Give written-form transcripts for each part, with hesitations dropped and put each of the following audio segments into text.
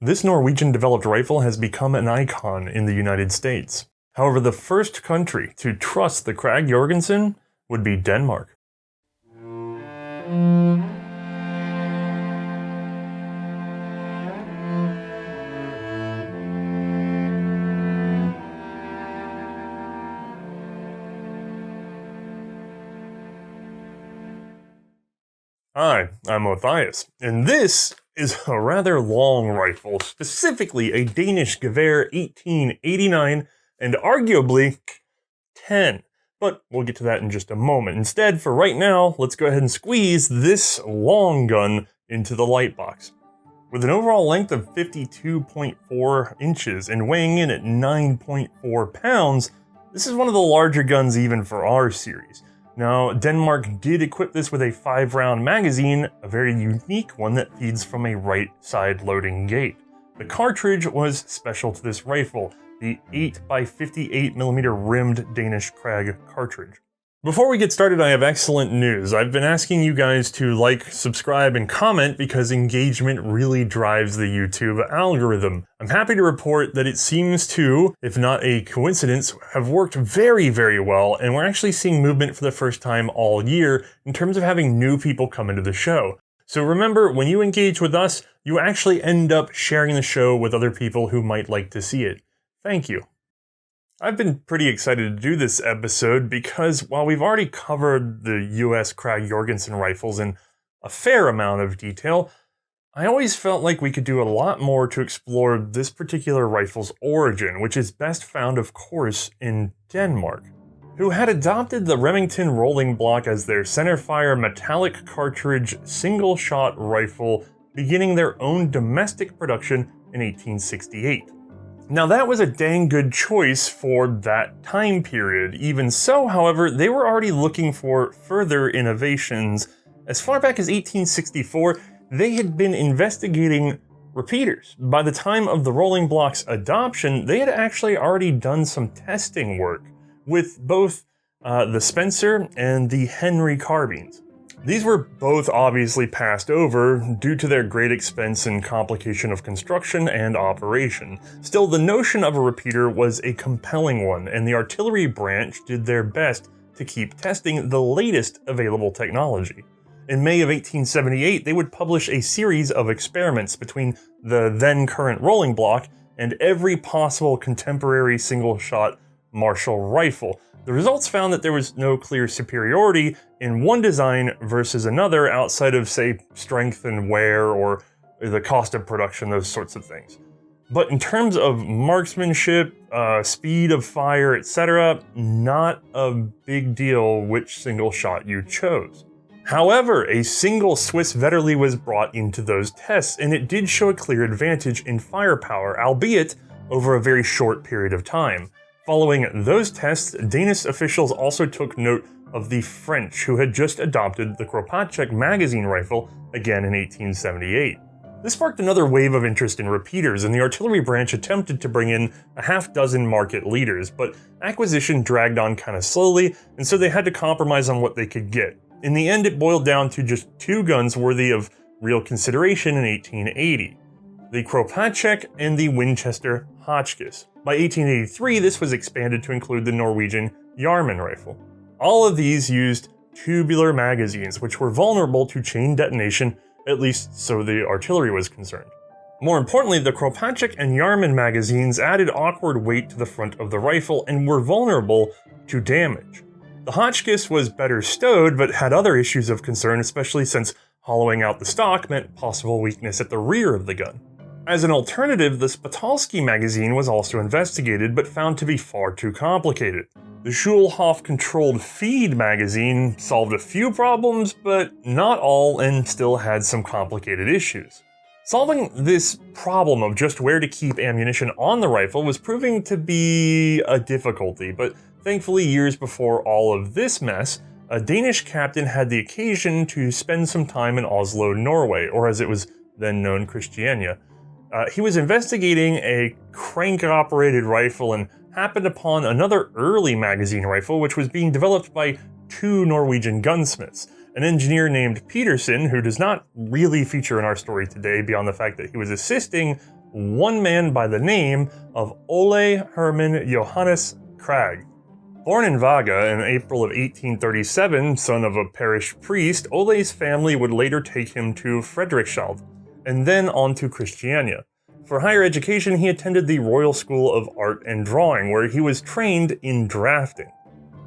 This Norwegian-developed rifle has become an icon in the United States. However, the first country to trust the Krag-Jørgensen would be Denmark. Hi, I'm Othais, and this is a rather long rifle, specifically a Danish Gewehr 1889, and arguably 10. But we'll get to that in just a moment. Instead, for right now, let's go ahead and squeeze this long gun into the light box. With an overall length of 52.4 inches and weighing in at 9.4 pounds, this is one of the larger guns even for our series. Now, Denmark did equip this with a 5-round magazine, a very unique one that feeds from a right side loading gate. The cartridge was special to this rifle, the 8x58mm rimmed Danish Krag cartridge. Before we get started, I have excellent news. I've been asking you guys to like, subscribe, and comment because engagement really drives the YouTube algorithm. I'm happy to report that it seems to, if not a coincidence, have worked very, very well, and we're actually seeing movement for the first time all year in terms of having new people come into the show. So remember, when you engage with us, you actually end up sharing the show with other people who might like to see it. Thank you. I've been pretty excited to do this episode because while we've already covered the US Krag-Jørgensen rifles in a fair amount of detail, I always felt like we could do a lot more to explore this particular rifle's origin, which is best found, of course, in Denmark, who had adopted the Remington rolling block as their centerfire metallic cartridge single-shot rifle, beginning their own domestic production in 1868. Now that was a dang good choice for that time period. Even so, however, they were already looking for further innovations. As far back as 1864, they had been investigating repeaters. By the time of the rolling block's adoption, they had actually already done some testing work with both the Spencer and the Henry carbines. These were both obviously passed over due to their great expense and complication of construction and operation. Still, the notion of a repeater was a compelling one, and the artillery branch did their best to keep testing the latest available technology. In May of 1878, they would publish a series of experiments between the then current rolling block and every possible contemporary single-shot Marshall rifle. The results found that there was no clear superiority in one design versus another outside of, say, strength and wear or the cost of production, those sorts of things. But in terms of marksmanship, speed of fire, etc., not a big deal which single shot you chose. However, a single Swiss Vetterli was brought into those tests, and it did show a clear advantage in firepower, albeit over a very short period of time. Following those tests, Danish officials also took note of the French, who had just adopted the Kropatschek magazine rifle again in 1878. This sparked another wave of interest in repeaters, and the artillery branch attempted to bring in a half-dozen market leaders, but acquisition dragged on kind of slowly, and so they had to compromise on what they could get. In the end, it boiled down to just 2 guns worthy of real consideration in 1880. The Kropatschek and the Winchester Hotchkiss. By 1883, this was expanded to include the Norwegian Yarman rifle. All of these used tubular magazines, which were vulnerable to chain detonation, at least so the artillery was concerned. More importantly, the Kropatschek and Yarman magazines added awkward weight to the front of the rifle and were vulnerable to damage. The Hotchkiss was better stowed, but had other issues of concern, especially since hollowing out the stock meant possible weakness at the rear of the gun. As an alternative, the Spetälski magazine was also investigated, but found to be far too complicated. The Schulhoff-controlled feed magazine solved a few problems, but not all, and still had some complicated issues. Solving this problem of just where to keep ammunition on the rifle was proving to be a difficulty, but thankfully years before all of this mess, a Danish captain had the occasion to spend some time in Oslo, Norway, or as it was then known, Christiania. He was investigating a crank-operated rifle and happened upon another early magazine rifle which was being developed by 2 Norwegian gunsmiths. An engineer named Peterson, who does not really feature in our story today beyond the fact that he was assisting one man by the name of Ole Herman Johannes Krag. Born in Vaga in April of 1837, son of a parish priest, Ole's family would later take him to Frederikshavn, and then on to Christiania. For higher education, he attended the Royal School of Art and Drawing, where he was trained in drafting.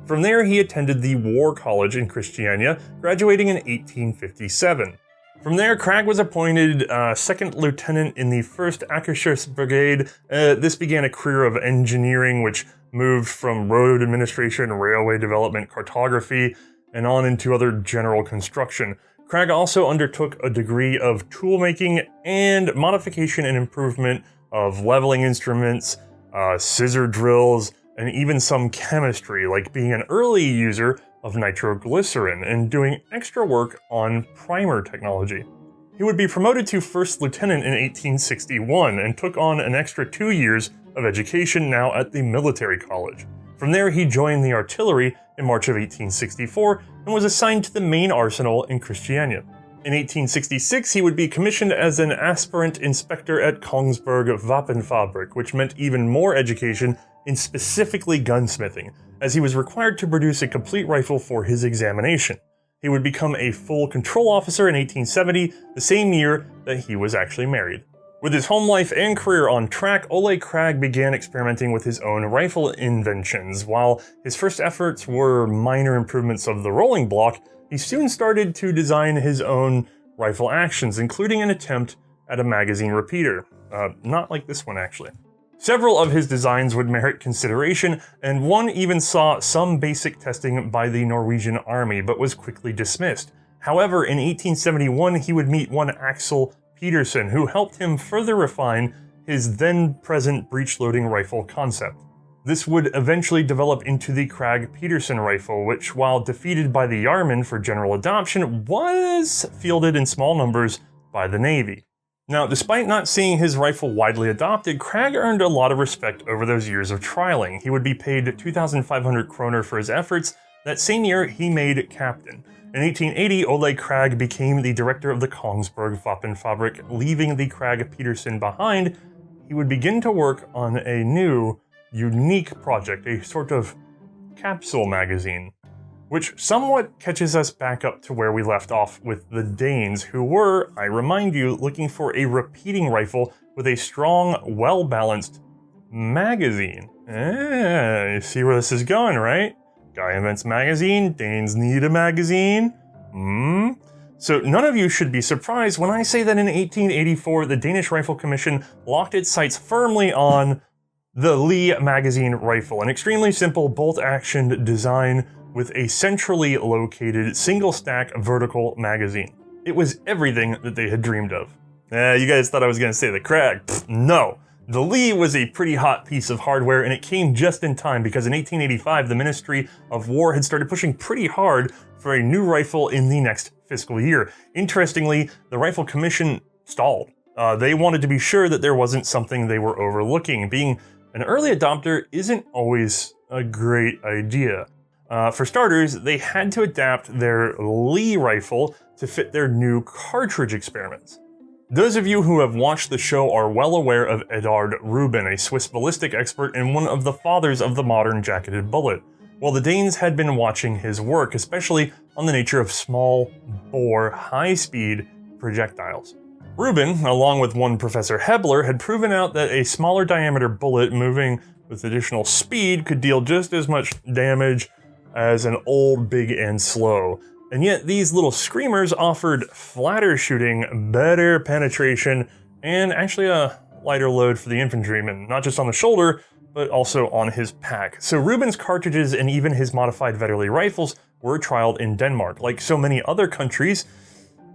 From there, he attended the War College in Christiania, graduating in 1857. From there, Krag was appointed second lieutenant in the 1st Akershus Brigade. This began a career of engineering, which moved from road administration, railway development, cartography, and on into other general construction. Krag also undertook a degree of toolmaking and modification and improvement of leveling instruments, scissor drills, and even some chemistry, like being an early user of nitroglycerin and doing extra work on primer technology. He would be promoted to first lieutenant in 1861 and took on an extra 2 years of education now at the military college. From there, he joined the artillery in March of 1864 and was assigned to the main arsenal in Christiania. In 1866, he would be commissioned as an aspirant inspector at Kongsberg Våpenfabrik, which meant even more education in specifically gunsmithing, as he was required to produce a complete rifle for his examination. He would become a full control officer in 1870, the same year that he was actually married. With his home life and career on track, Ole Krag began experimenting with his own rifle inventions. While his first efforts were minor improvements of the rolling block, he soon started to design his own rifle actions, including an attempt at a magazine repeater. Not like this one, actually. Several of his designs would merit consideration, and one even saw some basic testing by the Norwegian army, but was quickly dismissed. However, in 1871, he would meet one Axel Peterson, who helped him further refine his then-present breech-loading rifle concept. This would eventually develop into the Krag-Peterson rifle, which, while defeated by the Yarman for general adoption, was fielded in small numbers by the Navy. Now, despite not seeing his rifle widely adopted, Krag earned a lot of respect over those years of trialing. He would be paid 2,500 kroner for his efforts. That same year, he made captain. In 1880, Ole Krag became the director of the Kongsberg Våpenfabrik, leaving the Krag-Peterson behind. He would begin to work on a new, unique project, a sort of capsule magazine, which somewhat catches us back up to where we left off with the Danes, who were, I remind you, looking for a repeating rifle with a strong, well-balanced magazine. You see where this is going, right? Guy invents magazine, Danes need a magazine. So none of you should be surprised when I say that in 1884, the Danish Rifle Commission locked its sights firmly on the Lee magazine rifle, an extremely simple bolt-action design with a centrally located single-stack vertical magazine. It was everything that they had dreamed of. You guys thought I was going to say the Krag. No. The Lee was a pretty hot piece of hardware, and it came just in time because in 1885, the Ministry of War had started pushing pretty hard for a new rifle in the next fiscal year. Interestingly, the Rifle Commission stalled. They wanted to be sure that there wasn't something they were overlooking. Being an early adopter isn't always a great idea. For starters, they had to adapt their Lee rifle to fit their new cartridge experiments. Those of you who have watched the show are well aware of Edvard Ruben, a Swiss ballistic expert and one of the fathers of the modern jacketed bullet. Well, the Danes had been watching his work, especially on the nature of small-bore, high-speed projectiles. Ruben, along with one Professor Hebler, had proven out that a smaller diameter bullet moving with additional speed could deal just as much damage as an old big and slow. And yet these little screamers offered flatter shooting, better penetration, and actually a lighter load for the infantryman, not just on the shoulder, but also on his pack. So Ruben's cartridges and even his modified Vetterli rifles were trialed in Denmark. Like so many other countries,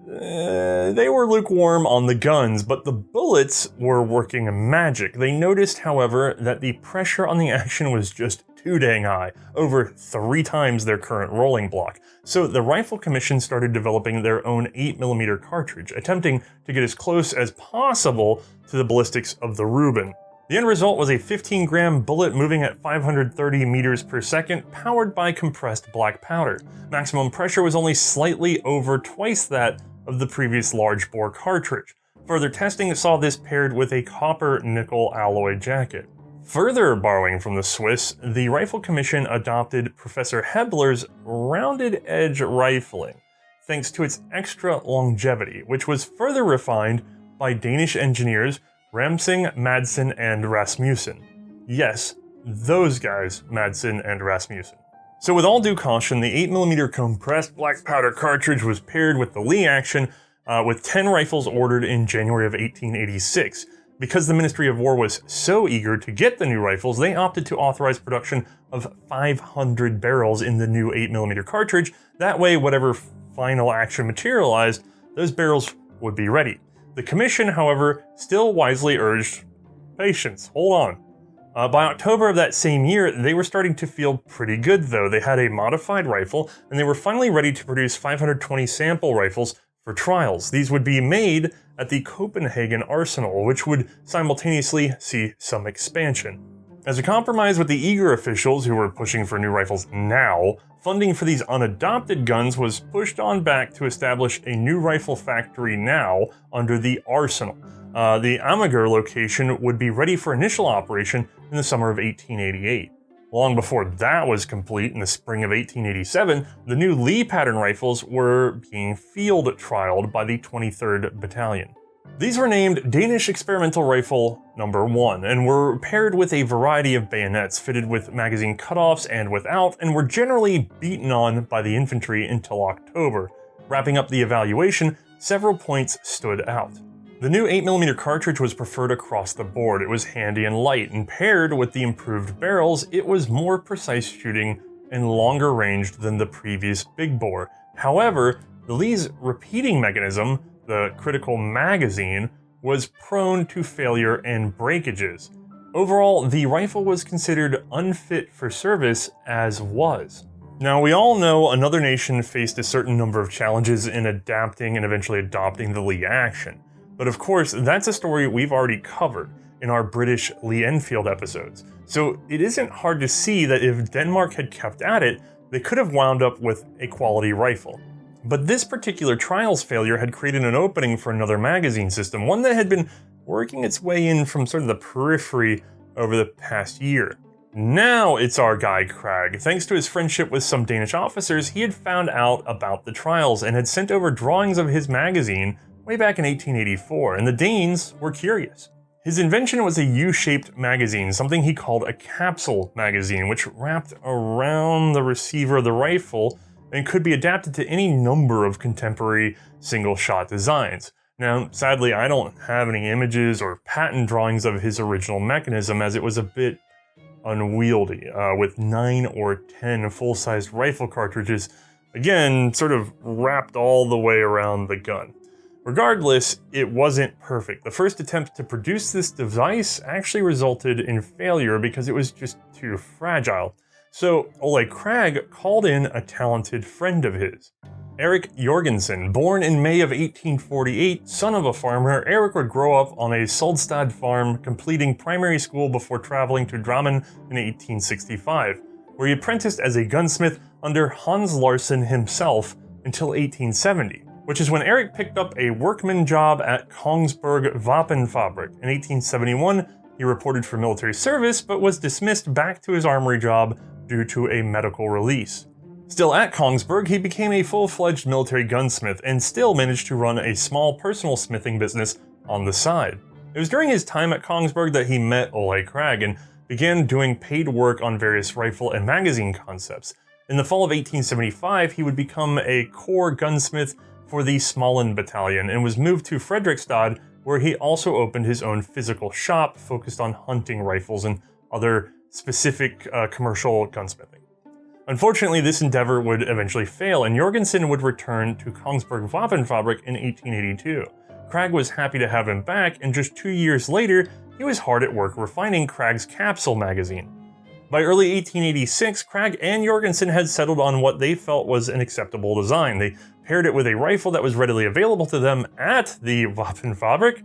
they were lukewarm on the guns, but the bullets were working magic. They noticed, however, that the pressure on the action was just too dang high, over 3 times their current rolling block. So the Rifle Commission started developing their own 8mm cartridge, attempting to get as close as possible to the ballistics of the Ruben. The end result was a 15-gram bullet moving at 530 meters per second, powered by compressed black powder. Maximum pressure was only slightly over twice that of the previous large-bore cartridge. Further testing saw this paired with a copper-nickel alloy jacket. Further borrowing from the Swiss, the Rifle Commission adopted Professor Hebler's rounded edge rifling, thanks to its extra longevity, which was further refined by Danish engineers Remington, Madsen, and Rasmussen. Yes, those guys, Madsen and Rasmussen. So with all due caution, the 8mm compressed black powder cartridge was paired with the Lee action with 10 rifles ordered in January of 1886. Because the Ministry of War was so eager to get the new rifles, they opted to authorize production of 500 barrels in the new 8mm cartridge. That way, whatever final action materialized, those barrels would be ready. The commission, however, still wisely urged patience. Hold on. By October of that same year, they were starting to feel pretty good though. They had a modified rifle, and they were finally ready to produce 520 sample rifles for trials. These would be made at the Copenhagen arsenal, which would simultaneously see some expansion. As a compromise with the eager officials who were pushing for new rifles now, funding for these unadopted guns was pushed on back to establish a new rifle factory now under the arsenal. The Aarbøger location would be ready for initial operation in the summer of 1888. Long before that was complete, in the spring of 1887, the new Lee pattern rifles were being field trialed by the 23rd Battalion. These were named Danish Experimental Rifle No. 1 and were paired with a variety of bayonets fitted with magazine cutoffs and without, and were generally beaten on by the infantry until October. Wrapping up the evaluation, several points stood out. The new 8mm cartridge was preferred across the board. It was handy and light, and paired with the improved barrels, it was more precise shooting and longer ranged than the previous big bore. However, the Lee's repeating mechanism, the critical magazine, was prone to failure and breakages. Overall, the rifle was considered unfit for service, as was. Now, we all know another nation faced a certain number of challenges in adapting and eventually adopting the Lee action. But of course, that's a story we've already covered in our British Lee Enfield episodes. So it isn't hard to see that if Denmark had kept at it, they could have wound up with a quality rifle. But this particular trials failure had created an opening for another magazine system, one that had been working its way in from sort of the periphery over the past year. Now it's our guy Krag. Thanks to his friendship with some Danish officers, he had found out about the trials and had sent over drawings of his magazine way back in 1884, and the Danes were curious. His invention was a U-shaped magazine, something he called a capsule magazine, which wrapped around the receiver of the rifle and could be adapted to any number of contemporary single-shot designs. Now, sadly, I don't have any images or patent drawings of his original mechanism, as it was a bit unwieldy, with 9 or 10 full-sized rifle cartridges, again, sort of wrapped all the way around the gun. Regardless, it wasn't perfect. The first attempt to produce this device actually resulted in failure because it was just too fragile. So Ole Krag called in a talented friend of his. Krag-Jørgensen, born in May of 1848, son of a farmer, Erik would grow up on a Soldstad farm, completing primary school before traveling to Drammen in 1865, where he apprenticed as a gunsmith under Hans Larsen himself until 1870. Which is when Erik picked up a workman job at Kongsberg Vaabenhistoriske. In 1871, he reported for military service, but was dismissed back to his armory job due to a medical release. Still at Kongsberg, he became a full-fledged military gunsmith and still managed to run a small personal smithing business on the side. It was during his time at Kongsberg that he met Ole Krag and began doing paid work on various rifle and magazine concepts. In the fall of 1875, he would become a corps gunsmith for the Småland Battalion and was moved to Fredrikstad, where he also opened his own physical shop focused on hunting rifles and other specific commercial gunsmithing. Unfortunately, this endeavor would eventually fail, and Jørgensen would return to Kongsberg Vaabenhistoriske in 1882. Krag was happy to have him back, and just 2 years later, he was hard at work refining Krag's capsule magazine. By early 1886, Krag and Jørgensen had settled on what they felt was an acceptable design. They paired it with a rifle that was readily available to them at the Vaabenhistoriske,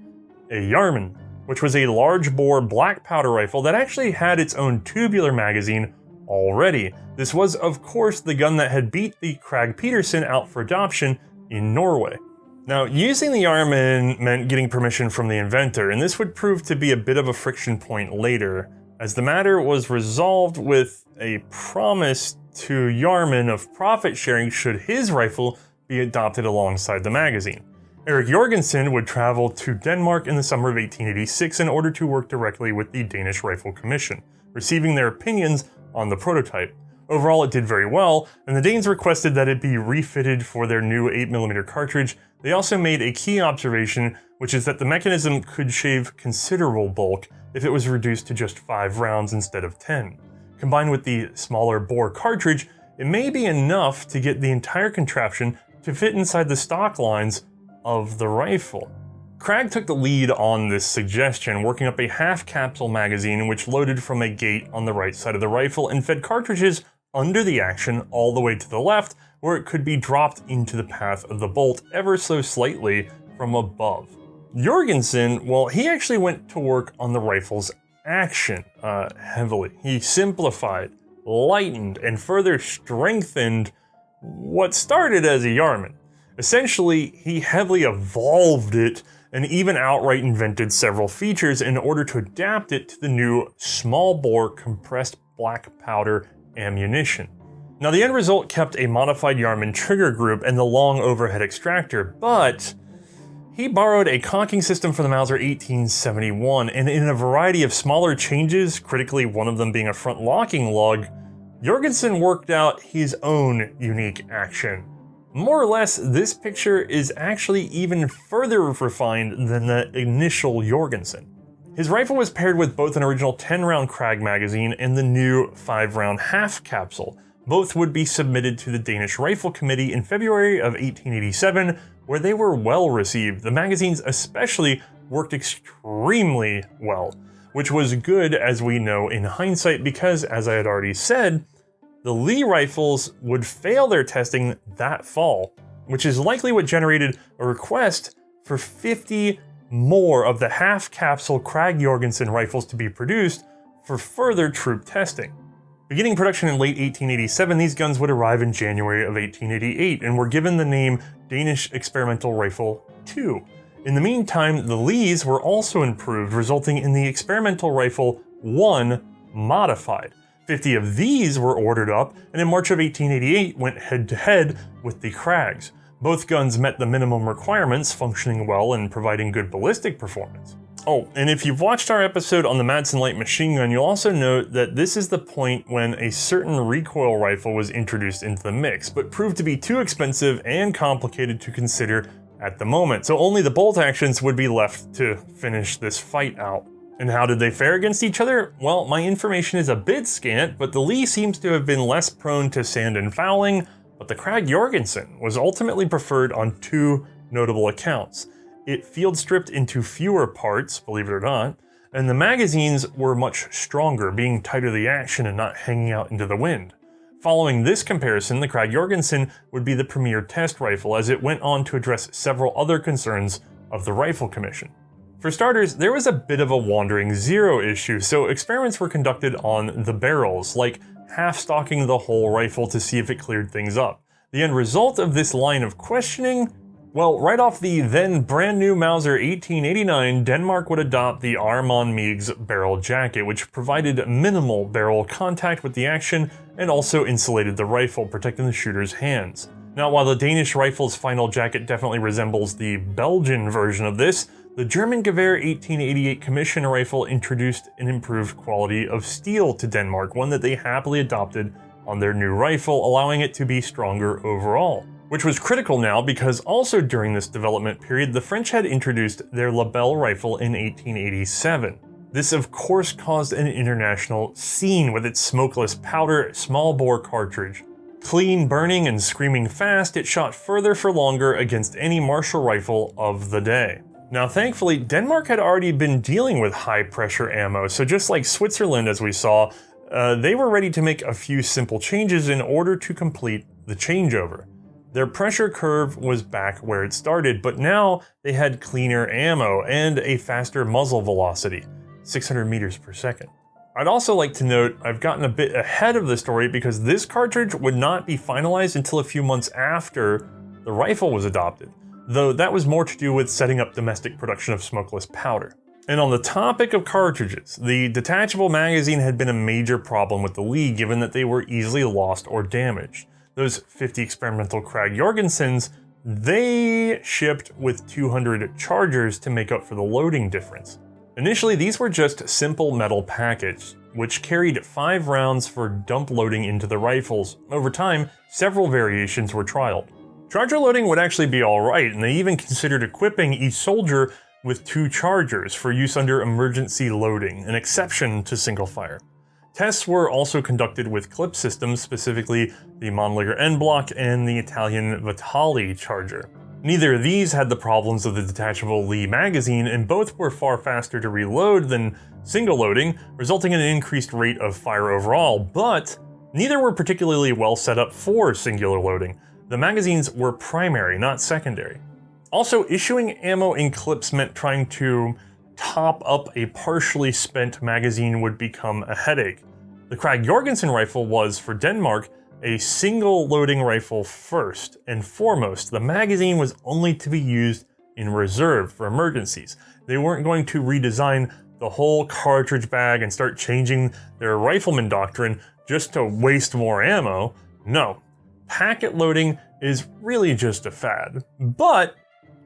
a Jarmen, which was a large-bore black powder rifle that actually had its own tubular magazine already. This was, of course, the gun that had beat the Krag Petersen out for adoption in Norway. Now, using the Yarman meant getting permission from the inventor, and this would prove to be a bit of a friction point later, as the matter was resolved with a promise to Yarman of profit sharing should his rifle be adopted alongside the magazine. Krag-Jørgensen would travel to Denmark in the summer of 1886 in order to work directly with the Danish Rifle Commission, receiving their opinions on the prototype. Overall, it did very well, and the Danes requested that it be refitted for their new 8mm cartridge. They also made a key observation, which is that the mechanism could shave considerable bulk if it was reduced to just 5 rounds instead of 10. Combined with the smaller bore cartridge, it may be enough to get the entire contraption to fit inside the stock lines of the rifle. Krag took the lead on this suggestion, working up a half-capsule magazine which loaded from a gate on the right side of the rifle and fed cartridges under the action all the way to the left, where it could be dropped into the path of the bolt ever so slightly from above. Jørgensen, well, he actually went to work on the rifle's action heavily. He simplified, lightened, and further strengthened what started as a Yarman. Essentially, he heavily evolved it and even outright invented several features in order to adapt it to the new small-bore compressed black powder ammunition. Now, the end result kept a modified Yarman trigger group and the long overhead extractor, but he borrowed a cocking system from the Mauser 1871, and in a variety of smaller changes, critically one of them being a front locking lug, Jørgensen worked out his own unique action. More or less, this picture is actually even further refined than the initial Jørgensen. His rifle was paired with both an original 10-round Krag magazine and the new 5-round half capsule. Both would be submitted to the Danish Rifle Committee in February of 1887, where they were well received. The magazines especially worked extremely well, which was good as we know in hindsight because, as I had already said, the Lee rifles would fail their testing that fall, which is likely what generated a request for 50 more of the half-capsule Krag-Jørgensen rifles to be produced for further troop testing. Beginning production in late 1887, these guns would arrive in January of 1888 and were given the name Danish Experimental Rifle II. In the meantime, the Lees were also improved, resulting in the Experimental Rifle I modified. 50 of these were ordered up, and in March of 1888 went head-to-head with the Krags. Both guns met the minimum requirements, functioning well and providing good ballistic performance. Oh, and if you've watched our episode on the Madsen light machine gun, you'll also note that this is the point when a certain recoil rifle was introduced into the mix, but proved to be too expensive and complicated to consider at the moment, so only the bolt actions would be left to finish this fight out. And how did they fare against each other? Well, my information is a bit scant, but the Lee seems to have been less prone to sand and fouling, but the Krag-Jørgensen was ultimately preferred on 2 notable accounts. It field stripped into fewer parts, believe it or not, and the magazines were much stronger, being tighter to the action and not hanging out into the wind. Following this comparison, the Krag-Jørgensen would be the premier test rifle, as it went on to address several other concerns of the Rifle Commission. For starters, there was a bit of a wandering zero issue, so experiments were conducted on the barrels, like half-stocking the whole rifle to see if it cleared things up. The end result of this line of questioning? Well, right off the then brand new Mauser 1889, Denmark would adopt the Armand Meig's barrel jacket, which provided minimal barrel contact with the action and also insulated the rifle, protecting the shooter's hands. Now, while the Danish rifle's final jacket definitely resembles the Belgian version of this, the German Gewehr 1888 Commission rifle introduced an improved quality of steel to Denmark, one that they happily adopted on their new rifle, allowing it to be stronger overall. Which was critical now because also during this development period, the French had introduced their Lebel rifle in 1887. This of course caused an international scene with its smokeless powder, small bore cartridge. Clean, burning, and screaming fast, it shot further for longer against any Marshall rifle of the day. Now thankfully, Denmark had already been dealing with high pressure ammo, so just like Switzerland as we saw, they were ready to make a few simple changes in order to complete the changeover. Their pressure curve was back where it started, but now they had cleaner ammo and a faster muzzle velocity, 600 meters per second. I'd also like to note I've gotten a bit ahead of the story because this cartridge would not be finalized until a few months after the rifle was adopted. though that was more to do with setting up domestic production of smokeless powder. And on the topic of cartridges, the detachable magazine had been a major problem with the League given that they were easily lost or damaged. Those 50 experimental Krag-Jørgensens, they shipped with 200 chargers to make up for the loading difference. Initially, these were just simple metal packets, which carried 5 rounds for dump loading into the rifles. Over time, several variations were trialed. Charger loading would actually be alright, and they even considered equipping each soldier with 2 chargers for use under emergency loading, an exception to single fire. Tests were also conducted with clip systems, specifically the Mannlicher N-block and the Italian Vetterli charger. Neither of these had the problems of the detachable Lee magazine, and both were far faster to reload than single loading, resulting in an increased rate of fire overall, but neither were particularly well set up for singular loading. The magazines were primary, not secondary. Also, issuing ammo in clips meant trying to top up a partially spent magazine would become a headache. The Krag-Jørgensen rifle was, for Denmark, a single loading rifle first and foremost. The magazine was only to be used in reserve for emergencies. They weren't going to redesign the whole cartridge bag and start changing their rifleman doctrine just to waste more ammo. No, packet loading is really just a fad. But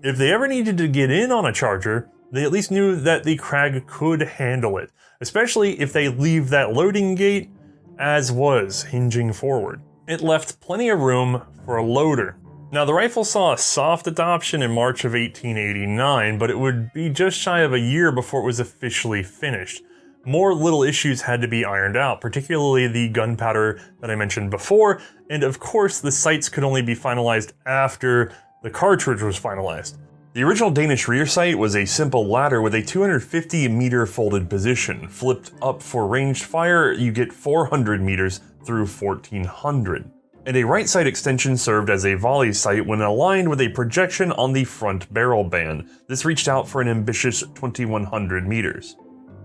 if they ever needed to get in on a charger, they at least knew that the Krag could handle it, especially if they leave that loading gate as was, hinging forward. It left plenty of room for a loader. Now, the rifle saw a soft adoption in March of 1889, but it would be just shy of a year before it was officially finished. More little issues had to be ironed out, particularly the gunpowder that I mentioned before, and of course the sights could only be finalized after the cartridge was finalized. The original Danish rear sight was a simple ladder with a 250 meter folded position. Flipped up for ranged fire, you get 400 meters through 1400. And a right sight extension served as a volley sight when aligned with a projection on the front barrel band. This reached out for an ambitious 2100 meters.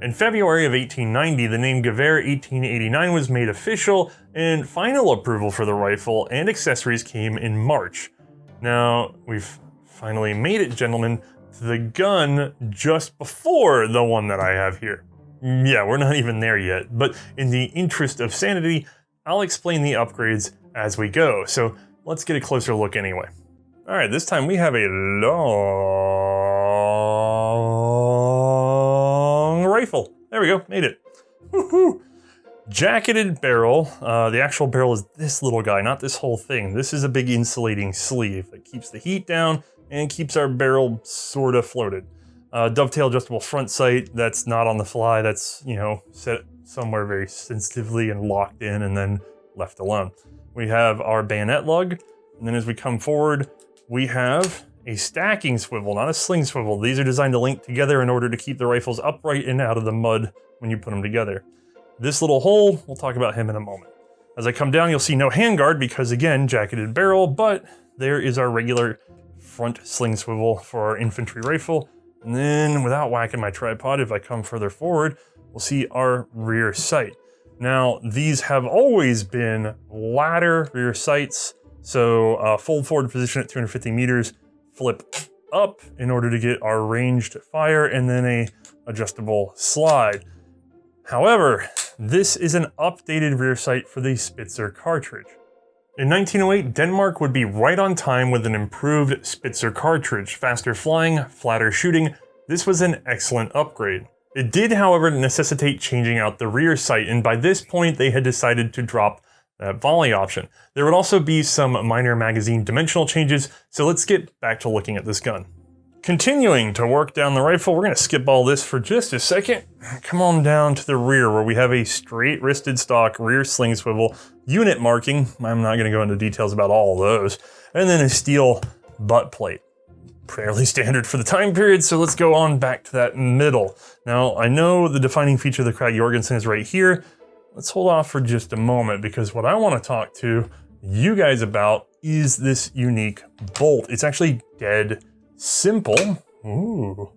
In February of 1890, the name Gewehr 1889 was made official, and final approval for the rifle and accessories came in March. Now, we've finally made it, gentlemen, to the gun just before the one that I have here. Yeah, we're not even there yet, but in the interest of sanity, I'll explain the upgrades as we go, so let's get a closer look anyway. Alright, this time we have a long rifle. There we go, made it. Woohoo! Jacketed barrel. The actual barrel is this little guy, not this whole thing. This is a big insulating sleeve that keeps the heat down and keeps our barrel sort of floated. Dovetail adjustable front sight, that's not on the fly, that's, you know, set somewhere very sensitively and locked in and then left alone. We have our bayonet lug, and then as we come forward, we have a stacking swivel, not a sling swivel. These are designed to link together in order to keep the rifles upright and out of the mud when you put them together. This little hole, we'll talk about him in a moment. As I come down, you'll see no handguard because, again, jacketed barrel, but there is our regular front sling swivel for our infantry rifle. And then, without whacking my tripod, if I come further forward, we'll see our rear sight. Now, these have always been ladder rear sights, so fold forward position at 250 meters, flip up in order to get our ranged fire, and then a adjustable slide. However, this is an updated rear sight for the Spitzer cartridge. In 1908, Denmark would be right on time with an improved Spitzer cartridge. Faster flying, flatter shooting. This was an excellent upgrade. It did, however, necessitate changing out the rear sight, and by this point they had decided to drop that volley option. There would also be some minor magazine dimensional changes, so let's get back to looking at this gun. Continuing to work down the rifle, we're going to skip all this for just a second. Come on down to the rear where we have a straight wristed stock rear sling swivel, unit marking, I'm not going to go into details about all of those, and then a steel butt plate. Fairly standard for the time period, so let's go on back to that middle. Now, I know the defining feature of the Krag-Jørgensen is right here. Let's hold off for just a moment because what I want to talk to you guys about is this unique bolt. It's actually dead simple. Ooh.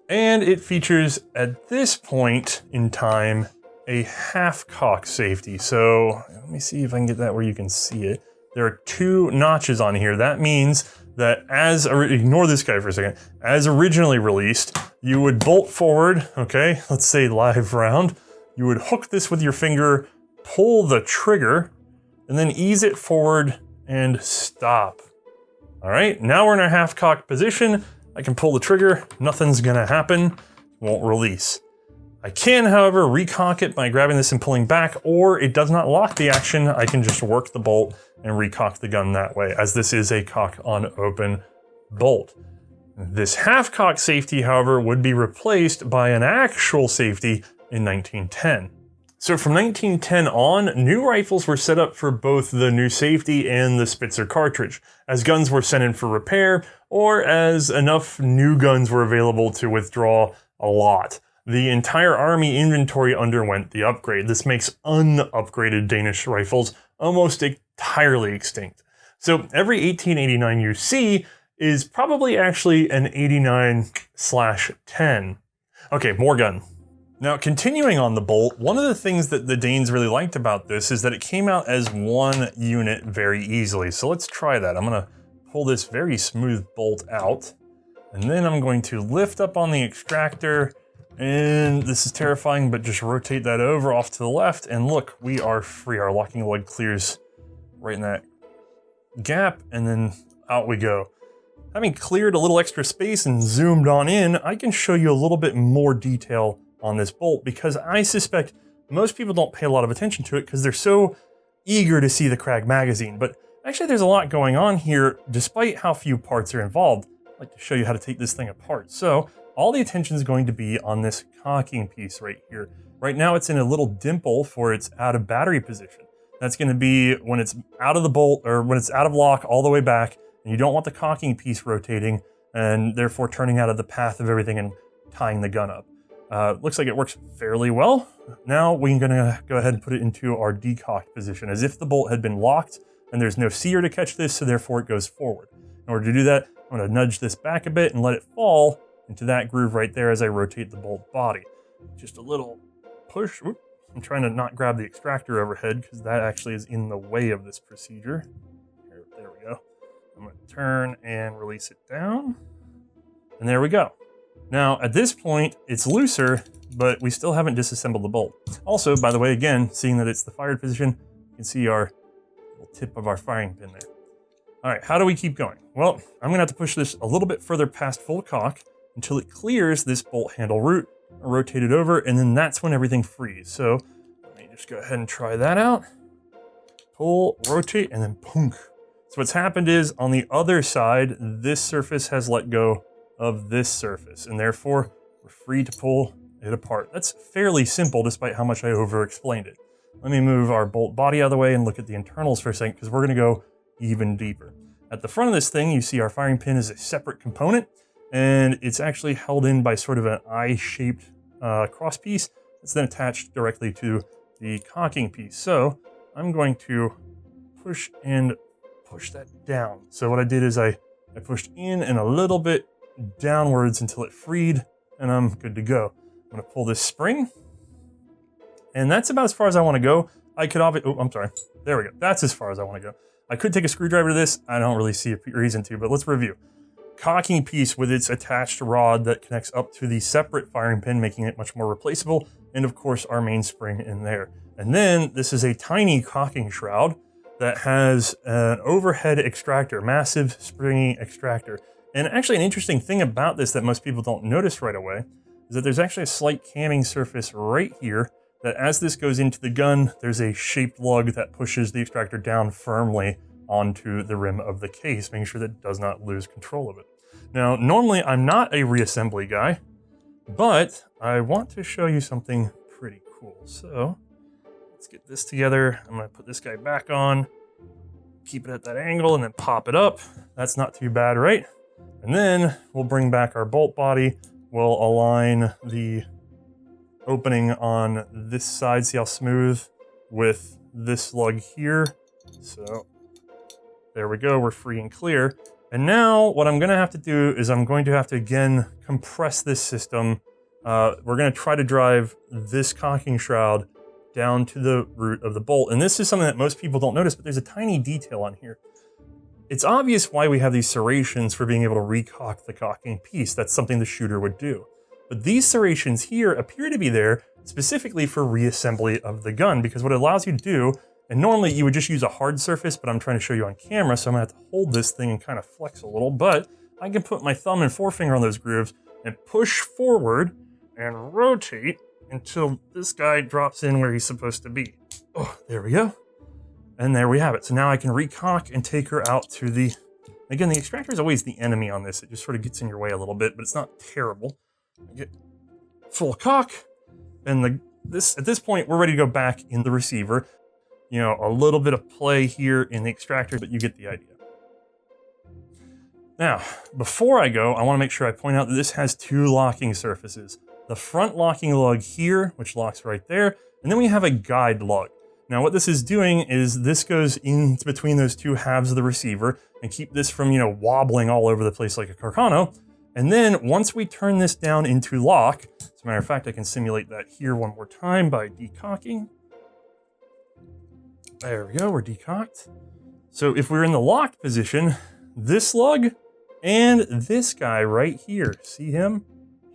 And it features, at this point in time, a half-cock safety. So let me see if I can get that where you can see it. There are 2 notches on here. That means that ignore this guy for a second, as originally released, you would bolt forward, okay, let's say live round, you would hook this with your finger, pull the trigger, and then ease it forward and stop. All right, now we're in our half-cocked position. I can pull the trigger, nothing's gonna happen, won't release. I can, however, recock it by grabbing this and pulling back, or it does not lock the action. I can just work the bolt and recock the gun that way, as this is a cock on open bolt. This half-cock safety, however, would be replaced by an actual safety in 1910. So from 1910 on, new rifles were set up for both the new safety and the Spitzer cartridge, as guns were sent in for repair, or as enough new guns were available to withdraw a lot. The entire army inventory underwent the upgrade. This makes unupgraded Danish rifles almost entirely extinct. So every 1889 you see is probably actually an 89/10. Okay, more gun. Now, continuing on the bolt, one of the things that the Danes really liked about this is that it came out as one unit very easily. So let's try that. I'm gonna pull this very smooth bolt out, and then I'm going to lift up on the extractor, and this is terrifying, but just rotate that over off to the left, and look, we are free. Our locking lug clears right in that gap, and then out we go. Having cleared a little extra space and zoomed on in, I can show you a little bit more detail on this bolt, because I suspect most people don't pay a lot of attention to it because they're so eager to see the Krag magazine. But actually there's a lot going on here despite how few parts are involved. I'd like to show you how to take this thing apart. So all the attention is going to be on this cocking piece right here. Right now it's in a little dimple for its out of battery position. That's going to be when it's out of the bolt, or when it's out of lock all the way back, and you don't want the cocking piece rotating and therefore turning out of the path of everything and tying the gun up. Looks like it works fairly well. Now we're gonna go ahead and put it into our decocked position, as if the bolt had been locked and there's no sear to catch this, so therefore it goes forward. In order to do that, I'm gonna nudge this back a bit and let it fall into that groove right there as I rotate the bolt body. Just a little push. Oops. I'm trying to not grab the extractor overhead because that actually is in the way of this procedure. There we go. I'm gonna turn and release it down. And there we go. Now, at this point, it's looser, but we still haven't disassembled the bolt. Also, by the way, again, seeing that it's the fired position, you can see our little tip of our firing pin there. All right, how do we keep going? Well, I'm gonna have to push this a little bit further past full cock until it clears this bolt handle root, rotate it over, and then that's when everything frees. So let me just go ahead and try that out. Pull, rotate, and then punk. So what's happened is, on the other side, this surface has let go of this surface, and therefore we're free to pull it apart. That's fairly simple despite how much I over-explained it. Let me move our bolt body out of the way and look at the internals for a second, because we're gonna go even deeper. At the front of this thing, you see our firing pin is a separate component, and it's actually held in by sort of an eye-shaped cross piece that's then attached directly to the cocking piece. So I'm going to push and push that down. So what I did is I pushed in and a little bit downwards until it freed, and I'm good to go. I'm gonna pull this spring, and that's about as far as I want to go. I could obviously, oh, I'm sorry. There we go. That's as far as I want to go. I could take a screwdriver to this. I don't really see a reason to, but let's review. Cocking piece with its attached rod that connects up to the separate firing pin, making it much more replaceable, and of course our main spring in there. And then this is a tiny cocking shroud that has an overhead extractor, massive springy extractor. And actually an interesting thing about this that most people don't notice right away is that there's actually a slight camming surface right here that, as this goes into the gun, there's a shaped lug that pushes the extractor down firmly onto the rim of the case, making sure that it does not lose control of it. Now, normally I'm not a reassembly guy, but I want to show you something pretty cool. So let's get this together. I'm gonna put this guy back on, keep it at that angle, and then pop it up. That's not too bad, right? And then we'll bring back our bolt body. We'll align the opening on this side, see how smooth, with this lug here. So there we go, we're free and clear. And now what I'm gonna have to do is I'm going to have to again compress this system. We're gonna try to drive this cocking shroud down to the root of the bolt. And this is something that most people don't notice, but there's a tiny detail on here. It's obvious why we have these serrations for being able to recock the cocking piece. That's something the shooter would do. But these serrations here appear to be there specifically for reassembly of the gun, because what it allows you to do, and normally you would just use a hard surface, but I'm trying to show you on camera, so I'm gonna have to hold this thing and kind of flex a little, but I can put my thumb and forefinger on those grooves and push forward and rotate until this guy drops in where he's supposed to be. Oh, there we go. And there we have it. So now I can recock and take her out to the, again, the extractor is always the enemy on this. It just sort of gets in your way a little bit, but it's not terrible. I get full cock, and at this point, we're ready to go back in the receiver. You know, a little bit of play here in the extractor, but you get the idea. Now, before I go, I want to make sure I point out that this has two locking surfaces. The front locking lug here, which locks right there, and then we have a guide lug. Now what this is doing is this goes in between those two halves of the receiver and keep this from, you know, wobbling all over the place like a Carcano. And then once we turn this down into lock, as a matter of fact, I can simulate that here one more time by decocking. There we go, we're decocked. So if we're in the locked position, this lug and this guy right here, see him?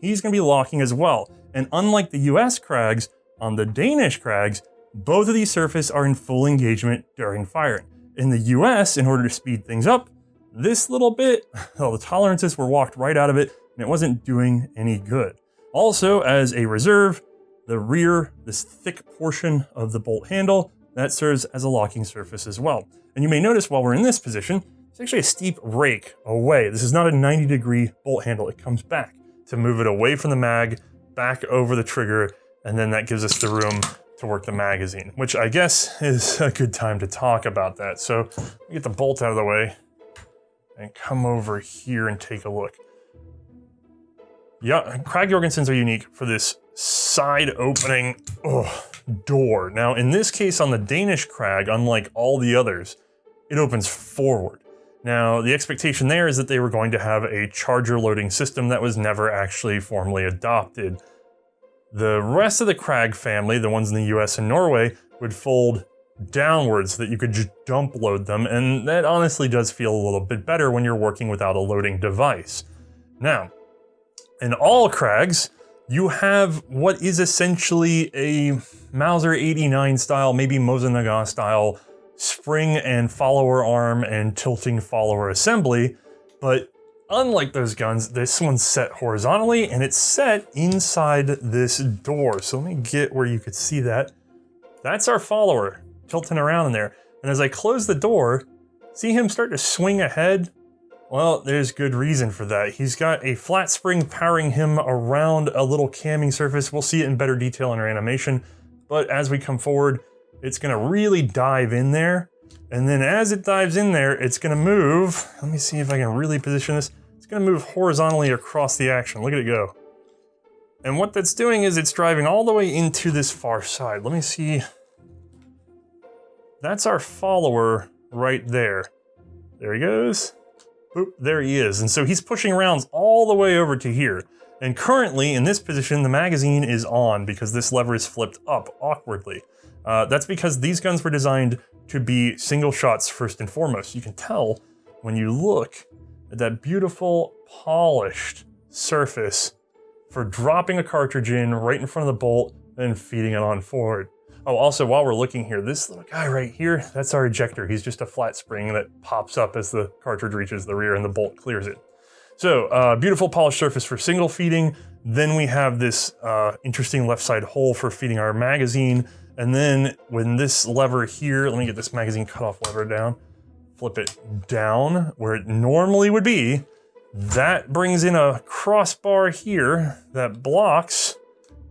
He's gonna be locking as well. And unlike the US Krags, on the Danish Krags, both of these surfaces are in full engagement during firing. In the US, in order to speed things up, this little bit, well, the tolerances were walked right out of it, and it wasn't doing any good. Also, as a reserve, the rear, this thick portion of the bolt handle, that serves as a locking surface as well. And you may notice while we're in this position, it's actually a steep rake away. This is not a 90-degree bolt handle. It comes back to move it away from the mag, back over the trigger, and then that gives us the room to work the magazine, which I guess is a good time to talk about that. So let me get the bolt out of the way and come over here and take a look. Yeah, Krag-Jørgensens are unique for this side opening door. Now in this case on the Danish Krag, unlike all the others, it opens forward. Now the expectation there is that they were going to have a charger loading system that was never actually formally adopted. The rest of the Krag family, the ones in the US and Norway, would fold downwards so that you could just dump load them, and that honestly does feel a little bit better when you're working without a loading device. Now, in all Krags, you have what is essentially a Mauser 89 style, maybe Mosin-Nagant style, spring and follower arm and tilting follower assembly, but unlike those guns, this one's set horizontally and it's set inside this door. So let me get where you could see that. That's our follower tilting around in there. And as I close the door, see him start to swing ahead? Well, there's good reason for that. He's got a flat spring powering him around a little camming surface. We'll see it in better detail in our animation. But as we come forward, it's gonna really dive in there. And then as it dives in there, it's gonna move. Let me see if I can really position this. It's gonna move horizontally across the action. Look at it go. And what that's doing is it's driving all the way into this far side. Let me see. That's our follower right there. There he goes. Oop, there he is. And so he's pushing rounds all the way over to here. And currently in this position, the magazine is on because this lever is flipped up awkwardly. That's because these guns were designed to be single shots first and foremost. You can tell when you look at that beautiful polished surface for dropping a cartridge in right in front of the bolt and feeding it on forward. Oh, also while we're looking here, this little guy right here, that's our ejector. He's just a flat spring that pops up as the cartridge reaches the rear and the bolt clears it. So beautiful polished surface for single feeding. Then we have this interesting left side hole for feeding our magazine. And then when this lever here, let me get this magazine cutoff lever down, flip it down where it normally would be. That brings in a crossbar here that blocks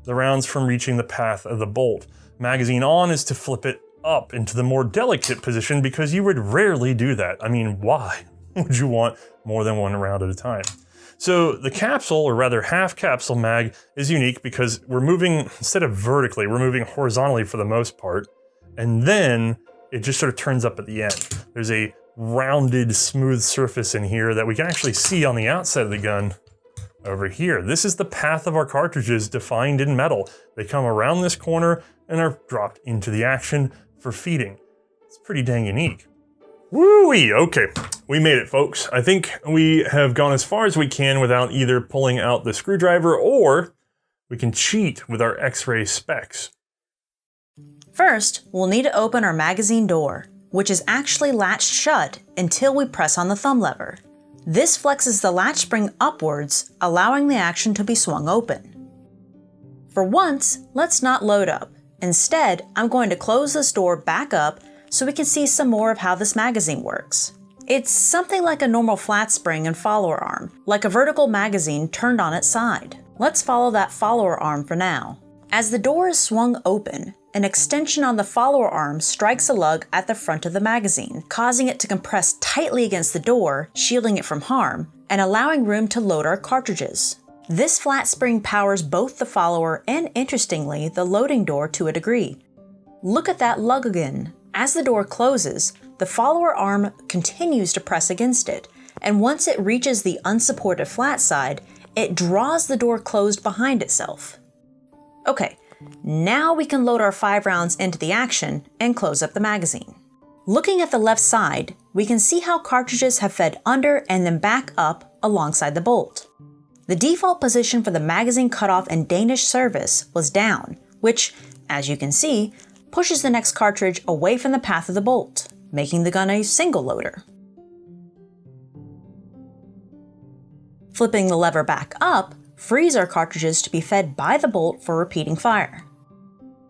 the rounds from reaching the path of the bolt. Magazine on is to flip it up into the more delicate position because you would rarely do that. I mean, why would you want more than one round at a time? So the capsule, or rather half capsule mag, is unique because we're moving, instead of vertically, we're moving horizontally for the most part. And then it just sort of turns up at the end. There's a rounded, smooth surface in here that we can actually see on the outside of the gun over here. This is the path of our cartridges defined in metal. They come around this corner and are dropped into the action for feeding. It's pretty dang unique. Woo-wee, okay. We made it, folks. I think we have gone as far as we can without either pulling out the screwdriver or we can cheat with our X-ray specs. First, we'll need to open our magazine door, which is actually latched shut until we press on the thumb lever. This flexes the latch spring upwards, allowing the action to be swung open. For once, let's not load up. Instead, I'm going to close this door back up so we can see some more of how this magazine works. It's something like a normal flat spring and follower arm, like a vertical magazine turned on its side. Let's follow that follower arm for now. As the door is swung open, an extension on the follower arm strikes a lug at the front of the magazine, causing it to compress tightly against the door, shielding it from harm, and allowing room to load our cartridges. This flat spring powers both the follower and, interestingly, the loading door to a degree. Look at that lug again. As the door closes, the follower arm continues to press against it, and once it reaches the unsupported flat side, it draws the door closed behind itself. Okay, now we can load our 5 rounds into the action and close up the magazine. Looking at the left side, we can see how cartridges have fed under and then back up alongside the bolt. The default position for the magazine cutoff in Danish service was down, which, as you can see, pushes the next cartridge away from the path of the bolt, making the gun a single loader. Flipping the lever back up frees our cartridges to be fed by the bolt for repeating fire.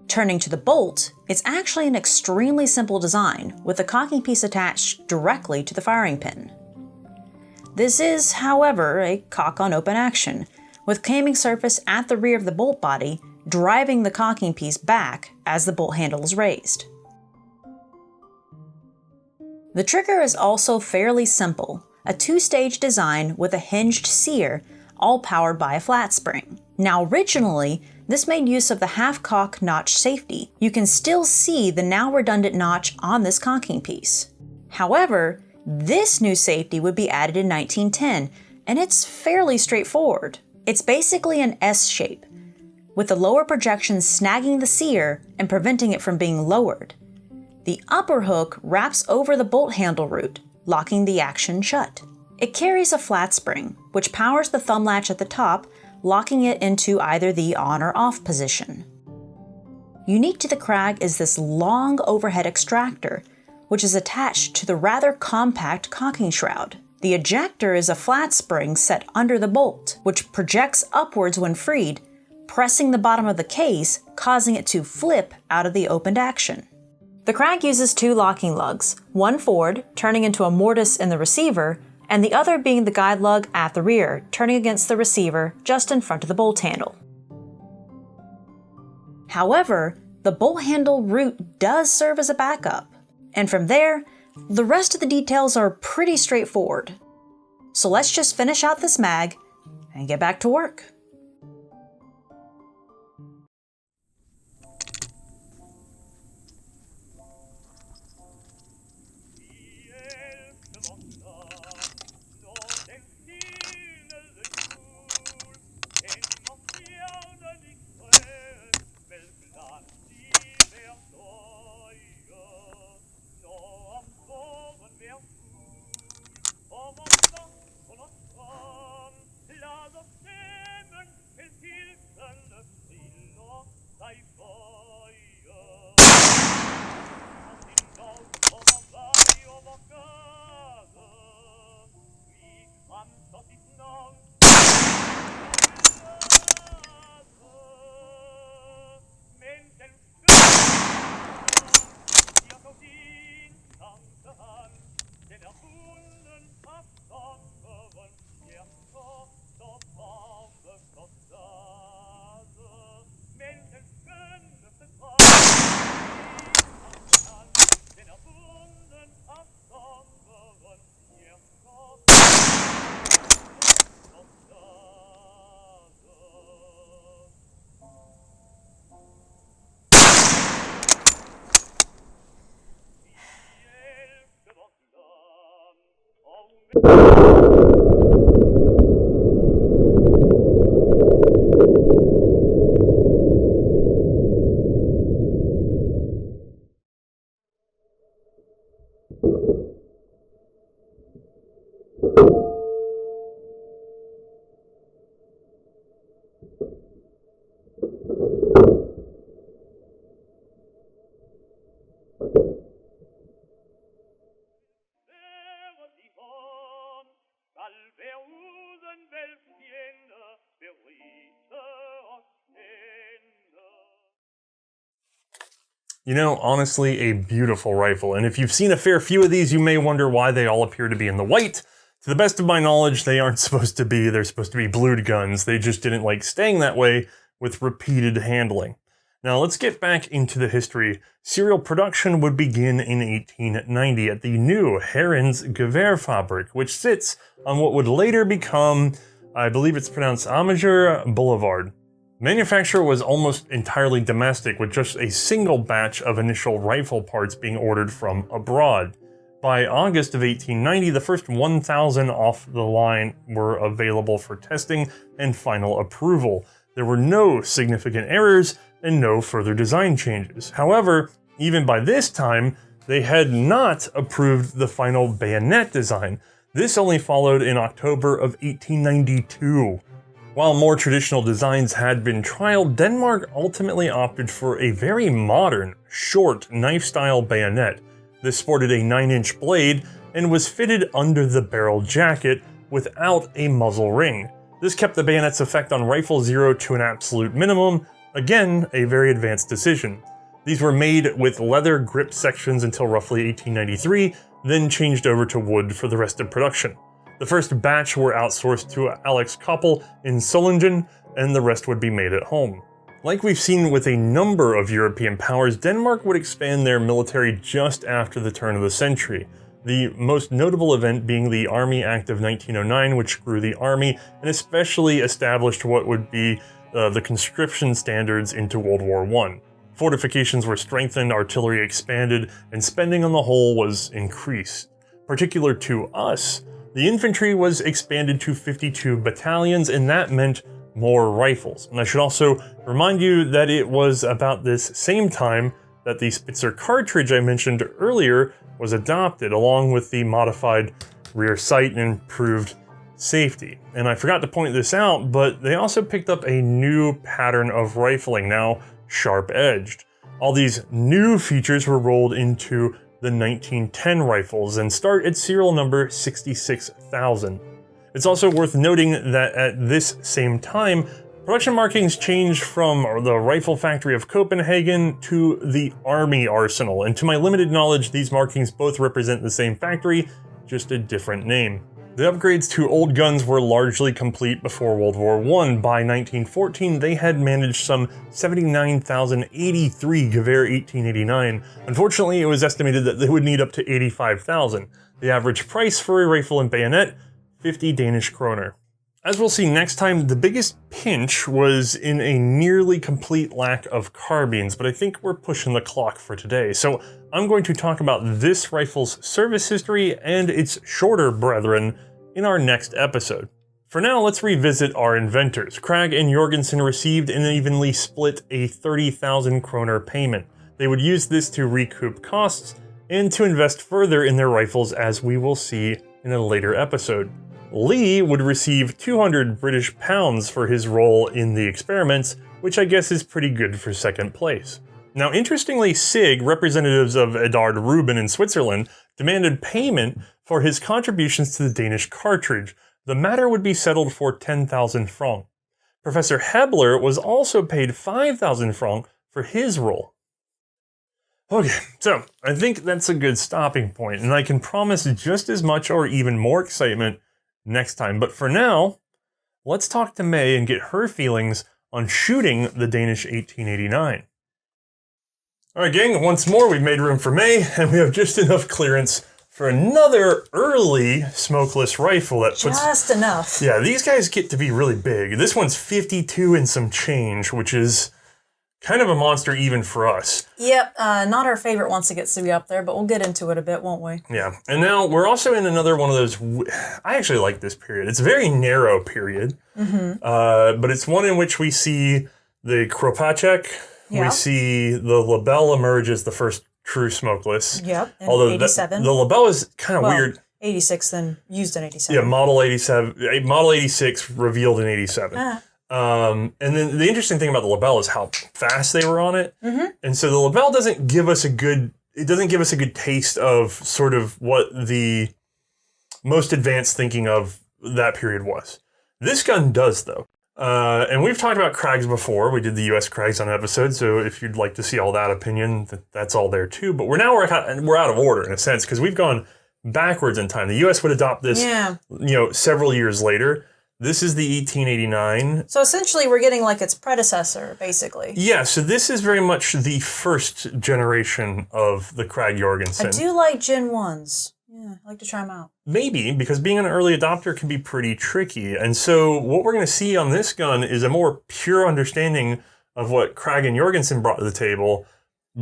Turning to the bolt, it's actually an extremely simple design, with the cocking piece attached directly to the firing pin. This is, however, a cock on open action, with camming surface at the rear of the bolt body driving the cocking piece back as the bolt handle is raised. The trigger is also fairly simple, a 2-stage design with a hinged sear, all powered by a flat spring. Now originally, this made use of the half-cock notch safety. You can still see the now redundant notch on this cocking piece. However, this new safety would be added in 1910, and it's fairly straightforward. It's basically an S shape, with the lower projection snagging the sear and preventing it from being lowered. The upper hook wraps over the bolt handle root, locking the action shut. It carries a flat spring, which powers the thumb latch at the top, locking it into either the on or off position. Unique to the Krag is this long overhead extractor, which is attached to the rather compact cocking shroud. The ejector is a flat spring set under the bolt, which projects upwards when freed, pressing the bottom of the case, causing it to flip out of the opened action. The Krag uses 2 locking lugs, one forward, turning into a mortise in the receiver, and the other being the guide lug at the rear, turning against the receiver just in front of the bolt handle. However, the bolt handle root does serve as a backup, and from there, the rest of the details are pretty straightforward. So let's just finish out this mag and get back to work. You know, honestly, a beautiful rifle. And if you've seen a fair few of these, you may wonder why they all appear to be in the white. To the best of my knowledge, they aren't supposed to be. They're supposed to be blued guns. They just didn't like staying that way with repeated handling. Now let's get back into the history. Serial production would begin in 1890 at the new Herrens Gewehr Fabrik, which sits on what would later become, I believe it's pronounced Aarbøger Boulevard. Manufacture was almost entirely domestic, with just a single batch of initial rifle parts being ordered from abroad. By August of 1890, the first 1,000 off the line were available for testing and final approval. There were no significant errors and no further design changes. However, even by this time, they had not approved the final bayonet design. This only followed in October of 1892. While more traditional designs had been trialed, Denmark ultimately opted for a very modern, short, knife-style bayonet. This sported a 9-inch blade and was fitted under the barrel jacket without a muzzle ring. This kept the bayonet's effect on rifle 0 to an absolute minimum, again, a very advanced decision. These were made with leather grip sections until roughly 1893, then changed over to wood for the rest of production. The first batch were outsourced to Alex Koppel in Solingen, and the rest would be made at home. Like we've seen with a number of European powers, Denmark would expand their military just after the turn of the century. The most notable event being the Army Act of 1909, which grew the army and especially established what would be the conscription standards into World War I. Fortifications were strengthened, artillery expanded, and spending on the whole was increased. Particular to us, the infantry was expanded to 52 battalions, and that meant more rifles. And I should also remind you that it was about this same time that the Spitzer cartridge I mentioned earlier was adopted, along with the modified rear sight and improved safety. And I forgot to point this out, but they also picked up a new pattern of rifling, now sharp-edged. All these new features were rolled into the 1910 rifles and start at serial number 66,000. It's also worth noting that at this same time, production markings changed from the rifle factory of Copenhagen to the Army Arsenal, and to my limited knowledge, these markings both represent the same factory, just a different name. The upgrades to old guns were largely complete before World War I. By 1914, they had managed some 79,083 Gewehr 1889. Unfortunately, it was estimated that they would need up to 85,000. The average price for a rifle and bayonet, 50 Danish kroner. As we'll see next time, the biggest pinch was in a nearly complete lack of carbines, but I think we're pushing the clock for today. So I'm going to talk about this rifle's service history and its shorter brethren in our next episode. For now, let's revisit our inventors. Krag-Jørgensen received and evenly split a 30,000 kroner payment. They would use this to recoup costs and to invest further in their rifles, as we will see in a later episode. Lee would receive 200 British pounds for his role in the experiments, which I guess is pretty good for second place. Now, interestingly, SIG, representatives of Edard Rubin in Switzerland, demanded payment for his contributions to the Danish cartridge. The matter would be settled for 10,000 francs. Professor Hebler was also paid 5,000 francs for his role. Okay, so I think that's a good stopping point, and I can promise just as much or even more excitement next time. But for now, let's talk to Mae and get her feelings on shooting the Danish 1889. Alright gang, once more we've made room for Mae, and we have just enough clearance for another early smokeless rifle that puts... Just enough. Yeah, these guys get to be really big. This one's 52 and some change, which is kind of a monster even for us. Yep, not our favorite once it gets to be up there, but we'll get into it a bit, won't we? Yeah, and now we're also in another one of those... I actually like this period. It's a very narrow period, but it's one in which we see the Kropatschek, we see the Lebel emerge as the first true smokeless. Yep, in although 87. The Lebel is kind of weird. 86, then used in 87. Yeah, Model 86 revealed in 87. And then the interesting thing about the Lebel is how fast they were on it. And so the Lebel doesn't give us a good taste of sort of what the most advanced thinking of that period was. This gun does, though. And we've talked about Krags before. We did the U.S. Krags on an episode, so if you'd like to see all that opinion, that's all there too. But we're out of order in a sense because we've gone backwards in time. The U.S. would adopt this, several years later. This is the 1889. So essentially, we're getting like its predecessor, basically. Yeah. So this is very much the first generation of the Krag-Jørgensen. I do like Gen 1s. Yeah, I like to try them out. Maybe, because being an early adopter can be pretty tricky. And so what we're going to see on this gun is a more pure understanding of what Krag and Jørgensen brought to the table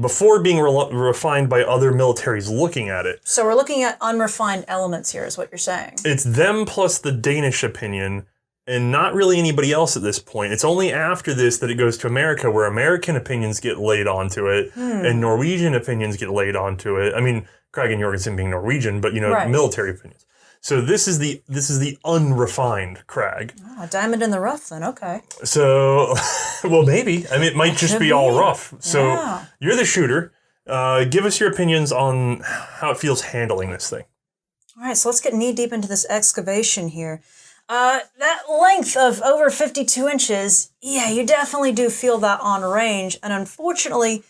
before being refined by other militaries looking at it. So we're looking at unrefined elements here is what you're saying. It's them plus the Danish opinion and not really anybody else at this point. It's only after this that it goes to America where American opinions get laid onto it and Norwegian opinions get laid onto it. I mean, Krag and Jørgensen being Norwegian, but military opinions. So this is the unrefined Krag. Oh, a diamond in the rough then, okay. So, well, maybe. I mean, it might just be all rough. So you're the shooter. Give us your opinions on how it feels handling this thing. All right, so let's get knee deep into this excavation here. That length of over 52 inches, yeah, you definitely do feel that on range. And unfortunately,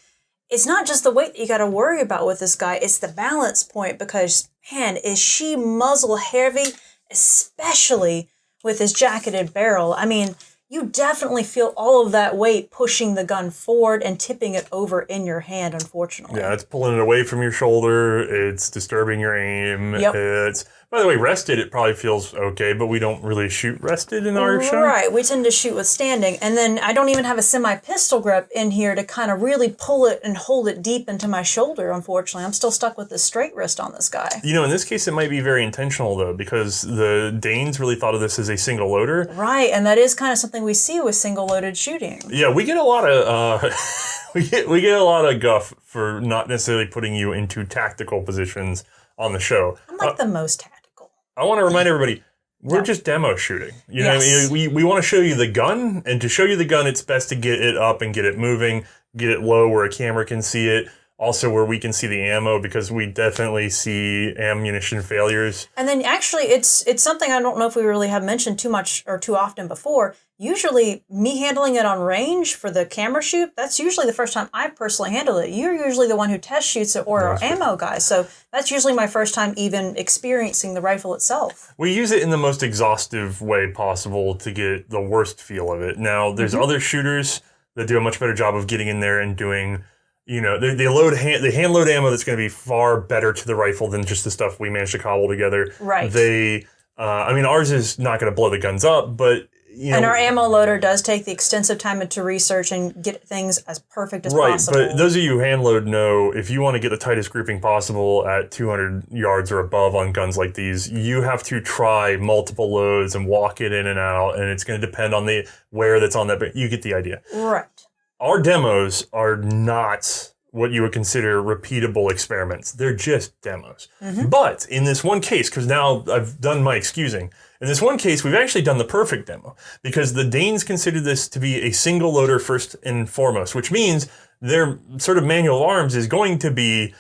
it's not just the weight that you got to worry about with this guy, it's the balance point because, man, is she muzzle heavy, especially with his jacketed barrel. I mean, you definitely feel all of that weight pushing the gun forward and tipping it over in your hand, unfortunately. Yeah, it's pulling it away from your shoulder. It's disturbing your aim. Yep. By the way, rested, it probably feels okay, but we don't really shoot rested in our show. Right, we tend to shoot with standing. And then I don't even have a semi-pistol grip in here to kind of really pull it and hold it deep into my shoulder, unfortunately. I'm still stuck with the straight wrist on this guy. You know, in this case, it might be very intentional, though, because the Danes really thought of this as a single loader. Right, and that is kind of something we see with single-loaded shooting. Yeah, we get a lot of we get a lot of guff for not necessarily putting you into tactical positions on the show. I'm like the most tactical. I want to remind everybody, we're just demo shooting. You know what I mean? We want to show you the gun, and to show you the gun, it's best to get it up and get it moving, get it low where a camera can see it, also where we can see the ammo, because we definitely see ammunition failures. And then actually, it's something I don't know if we really have mentioned too much or too often before. Usually, me handling it on range for the camera shoot, that's usually the first time I personally handle it. You're usually the one who test shoots it or our ammo guy. So that's usually my first time even experiencing the rifle itself. We use it in the most exhaustive way possible to get the worst feel of it. Now, there's other shooters that do a much better job of getting in there and doing, you know, they hand load ammo that's going to be far better to the rifle than just the stuff we managed to cobble together. Right. Ours is not going to blow the guns up, but and our ammo loader does take the extensive time to research and get things as perfect as possible. Right, but those of you who hand load know, if you want to get the tightest grouping possible at 200 yards or above on guns like these, you have to try multiple loads and walk it in and out, and it's going to depend on the wear that's on that, but you get the idea. Right. Our demos are not what you would consider repeatable experiments. They're just demos. But in this one case, because now I've done my excusing, in this one case, we've actually done the perfect demo because the Danes considered this to be a single loader first and foremost, which means their sort of manual of arms is going to be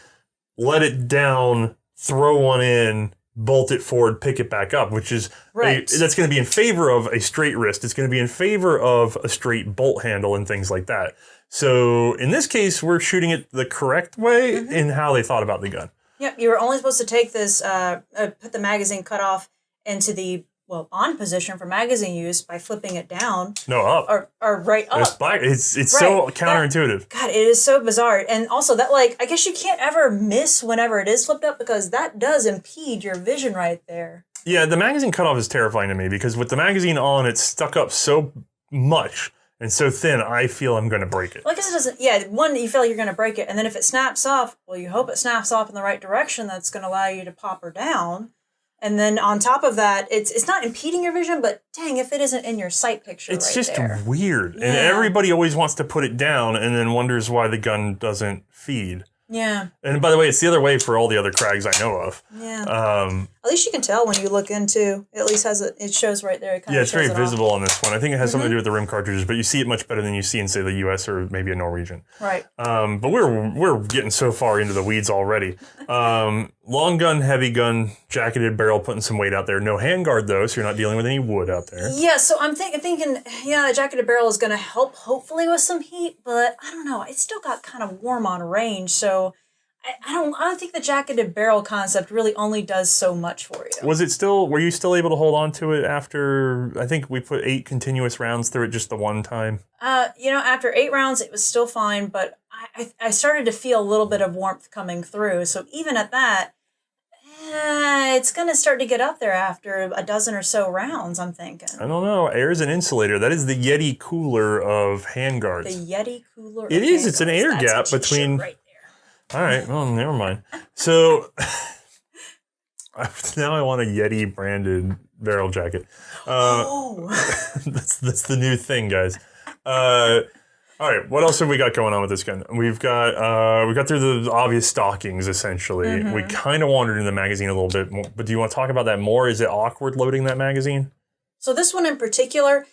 let it down, throw one in, bolt it forward, pick it back up, which is that's going to be in favor of a straight wrist. It's going to be in favor of a straight bolt handle and things like that. So in this case, we're shooting it the correct way in how they thought about the gun. Yep, you were only supposed to take this, put the magazine cutoff into the on position for magazine use by flipping it down. No, up. Or right up. It's so counterintuitive. God, it is so bizarre. And also that, I guess you can't ever miss whenever it is flipped up because that does impede your vision right there. Yeah, the magazine cutoff is terrifying to me because with the magazine on, it's stuck up so much and so thin, I feel I'm going to break it. Well, I guess it doesn't, one, you feel like you're going to break it. And then if it snaps off, well, you hope it snaps off in the right direction. That's going to allow you to pop her down. And then on top of that, it's not impeding your vision, but dang, if it isn't in your sight picture it's right just there. Weird. Yeah. And everybody always wants to put it down and then wonders why the gun doesn't feed. Yeah. And by the way, it's the other way for all the other Krags I know of. Yeah. At least you can tell when you look into. It at least it shows right there. It's very visible on this one. I think it has something to do with the rim cartridges, but you see it much better than you see in, say, the U.S. or maybe a Norwegian. Right. But we're getting so far into the weeds already. Long gun, heavy gun, jacketed barrel, putting some weight out there. No handguard though, so you're not dealing with any wood out there. Yeah. So I'm thinking, a jacketed barrel is going to help hopefully with some heat, but I don't know. It still got kind of warm on range, so. I don't think the jacketed barrel concept really only does so much for you. Were you still able to hold on to it after, I think we put 8 continuous rounds through it just the one time? After 8 rounds, it was still fine, but I started to feel a little bit of warmth coming through. So even at that, it's going to start to get up there after a dozen or so rounds, I'm thinking. I don't know. Air is an insulator. That is the Yeti cooler of handguards. The Yeti cooler It is. It's an air gap between... Right. All right, well, never mind. So now I want a Yeti branded barrel jacket. That's the new thing, guys. All right, what else have we got going on with this gun? We got through the obvious stockings essentially. We kind of wandered in the magazine a little bit more, but do you want to talk about that more? Is it awkward loading that magazine? So this one in particular,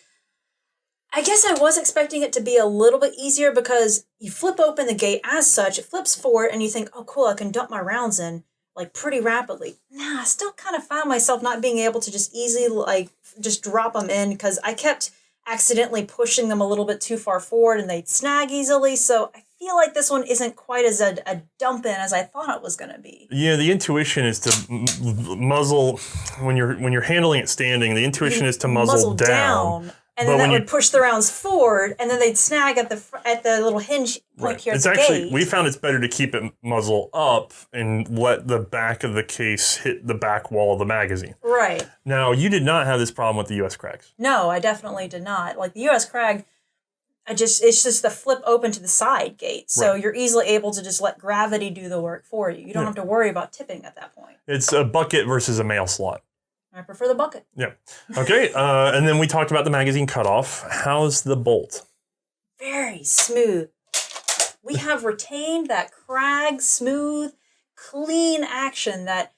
I guess I was expecting it to be a little bit easier because you flip open the gate as such, it flips forward, and you think, oh, cool, I can dump my rounds in, like, pretty rapidly. I still kind of found myself not being able to just easily, just drop them in because I kept accidentally pushing them a little bit too far forward and they'd snag easily, so I feel like this one isn't quite as a dump in as I thought it was going to be. Yeah, the intuition is to muzzle, when you're handling it standing, the intuition is to muzzle down. And then that would push the rounds forward, and then they'd snag at the little hinge point here at the gate. We found it's better to keep it muzzle up and let the back of the case hit the back wall of the magazine. Right. Now, you did not have this problem with the U.S. Krags. No, I definitely did not. Like the U.S. Krag, it's just the flip open to the side gate, so you're easily able to just let gravity do the work for you. You don't have to worry about tipping at that point. It's a bucket versus a mail slot. I prefer the bucket. Yeah. Okay. And then we talked about the magazine cutoff. How's the bolt? Very smooth. We have retained that Krag smooth, clean action that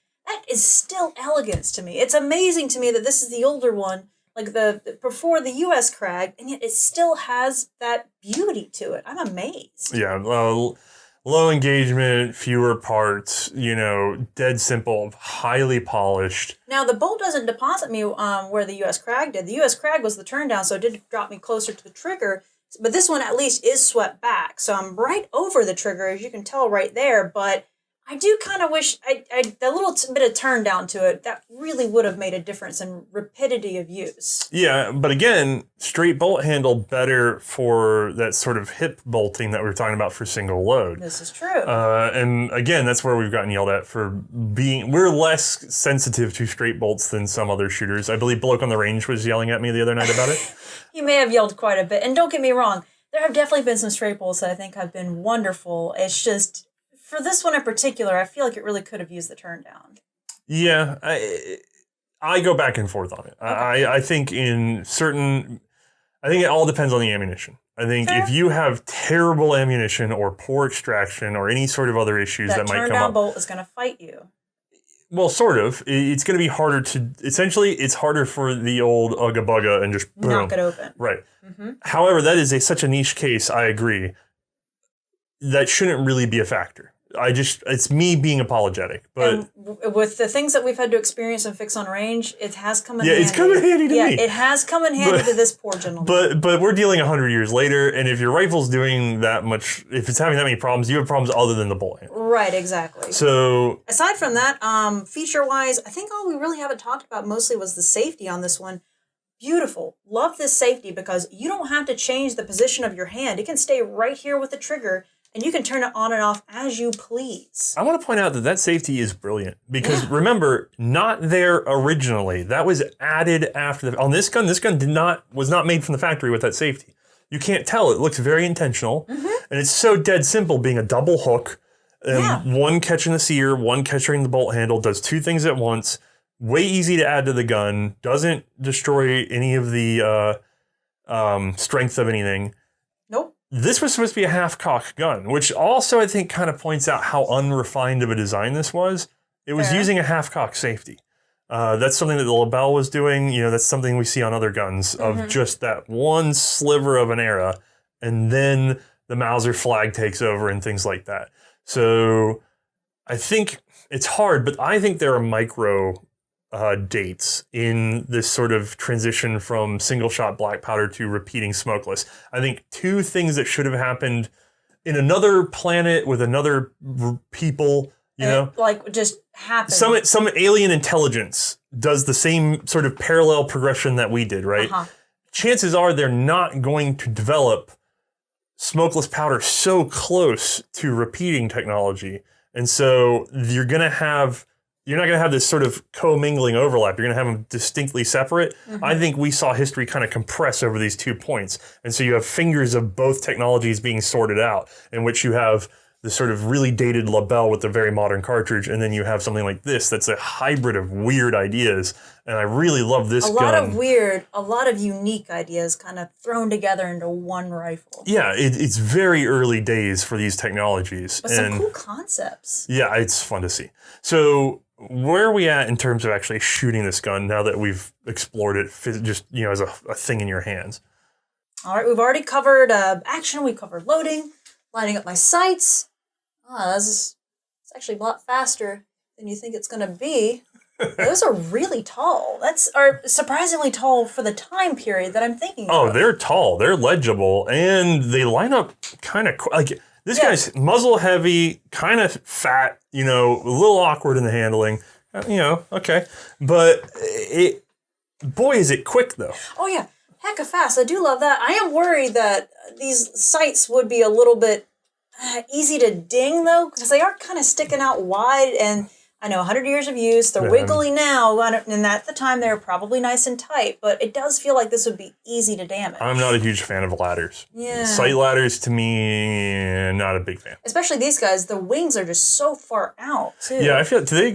is still elegance to me. It's amazing to me that this is the older one, like the before the U.S. Krag, and yet it still has that beauty to it. I'm amazed. Yeah. Low engagement, fewer parts, dead simple, highly polished. Now, the bolt doesn't deposit me where the U.S. Krag did. The U.S. Krag was the turn down, so it did drop me closer to the trigger. But this one at least is swept back. So I'm right over the trigger, as you can tell right there. But I do kind of wish the little bit of turn down to it, that really would have made a difference in rapidity of use. Yeah, but again, straight bolt handle better for that sort of hip bolting that we were talking about for single load. This is true. And again, that's where we've gotten yelled at for we're less sensitive to straight bolts than some other shooters. I believe Bloke on the Range was yelling at me the other night about it. He may have yelled quite a bit. And don't get me wrong, there have definitely been some straight bolts that I think have been wonderful. It's just... For this one in particular, I feel like it really could have used the turn down. Yeah, I go back and forth on it. Okay. I think it all depends on the ammunition. I think if you have terrible ammunition or poor extraction or any sort of other issues that might come up. That turn down bolt is going to fight you. Well, sort of. It's going to be harder it's harder for the old Ugga Bugga and just boom. Knock it open. Right. Mm-hmm. However, that is such a niche case, I agree. That shouldn't really be a factor. It's me being apologetic. But and with the things that we've had to experience and fix on range, it has come in handy. Yeah, it's come in handy to me. Yeah, it has come in handy to this poor gentleman. But we're dealing 100 years later, and if your rifle's doing that much, if it's having that many problems, you have problems other than the bolt handle. Right, exactly. So aside from that, feature-wise, I think all we really haven't talked about mostly was the safety on this one. Beautiful. Love this safety because you don't have to change the position of your hand. It can stay right here with the trigger, and you can turn it on and off as you please. I want to point out that safety is brilliant because remember, not there originally. That was added after on this gun. This gun was not made from the factory with that safety. You can't tell. It looks very intentional, and it's so dead simple being a double hook, one catching the sear, one catching the bolt handle, does two things at once. Way easy to add to the gun. Doesn't destroy any of the strength of anything. Nope. This was supposed to be a half-cock gun, which also I think kind of points out how unrefined of a design this was. It was using a half-cock safety. That's something that the Lebel was doing. That's something we see on other guns of just that one sliver of an era. And then the Mauser flag takes over and things like that. So I think it's hard, but I think there are micro dates in this sort of transition from single shot black powder to repeating smokeless. I think two things that should have happened in another planet with another people, like just happened. Some alien intelligence does the same sort of parallel progression that we did, right? Chances are they're not going to develop smokeless powder so close to repeating technology. And so you're not going to have this sort of commingling overlap. You're going to have them distinctly separate. I think we saw history kind of compress over these 2 points. And so you have fingers of both technologies being sorted out, in which you have the sort of really dated Lebel with the very modern cartridge, and then you have something like this that's a hybrid of weird ideas. And I really love this gun. A lot of unique ideas kind of thrown together into one rifle. Yeah, it's very early days for these technologies. But some cool concepts. Yeah, it's fun to see. So where are we at in terms of actually shooting this gun now that we've explored it just, as a thing in your hands? All right, we've already covered action. We covered loading, lining up my sights. It's actually a lot faster than you think it's going to be. Those are really tall. Are surprisingly tall for the time period that I'm thinking of. Oh, they're tall. They're legible, and they line up kind of like this guy's muzzle heavy, kind of fat, a little awkward in the handling, okay. But boy, is it quick though. Oh yeah, heck of fast. I do love that. I am worried that these sights would be a little bit easy to ding though, because they are kind of sticking out wide, and I know 100 years of use, they're wiggly now, and at the time they were probably nice and tight, but it does feel like this would be easy to damage. I'm not a huge fan of ladders. Yeah. Sight ladders, to me, not a big fan. Especially these guys, the wings are just so far out, too. Yeah, I feel they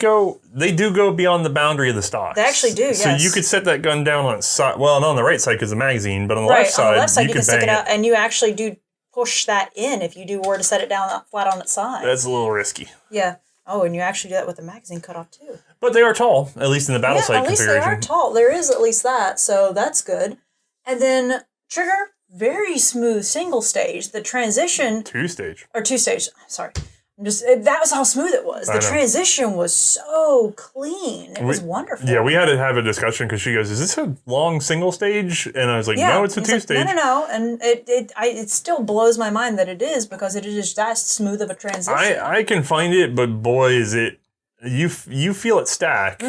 do go beyond the boundary of the stock. They actually do, yes. So you could set that gun down on its side, well, not on the right side because of the magazine, but on the left side, you can stick it out, and you actually do push that in if you were to set it down flat on its side. That's a little risky. Yeah. Oh, and you actually do that with the magazine cut off too. But they are tall, at least in the battle sight configuration. At least they are tall. There is at least that, so that's good. And then trigger, very smooth single stage. The transition... Two stage. Sorry. That was how smooth it was. The transition was so clean. It was wonderful. Yeah, we had to have a discussion because she goes, "Is this a long single stage?" And I was like, "No, it's a two stage." No. And it still blows my mind that it is, because it is that smooth of a transition. I can find it, but boy, is it you feel it stack,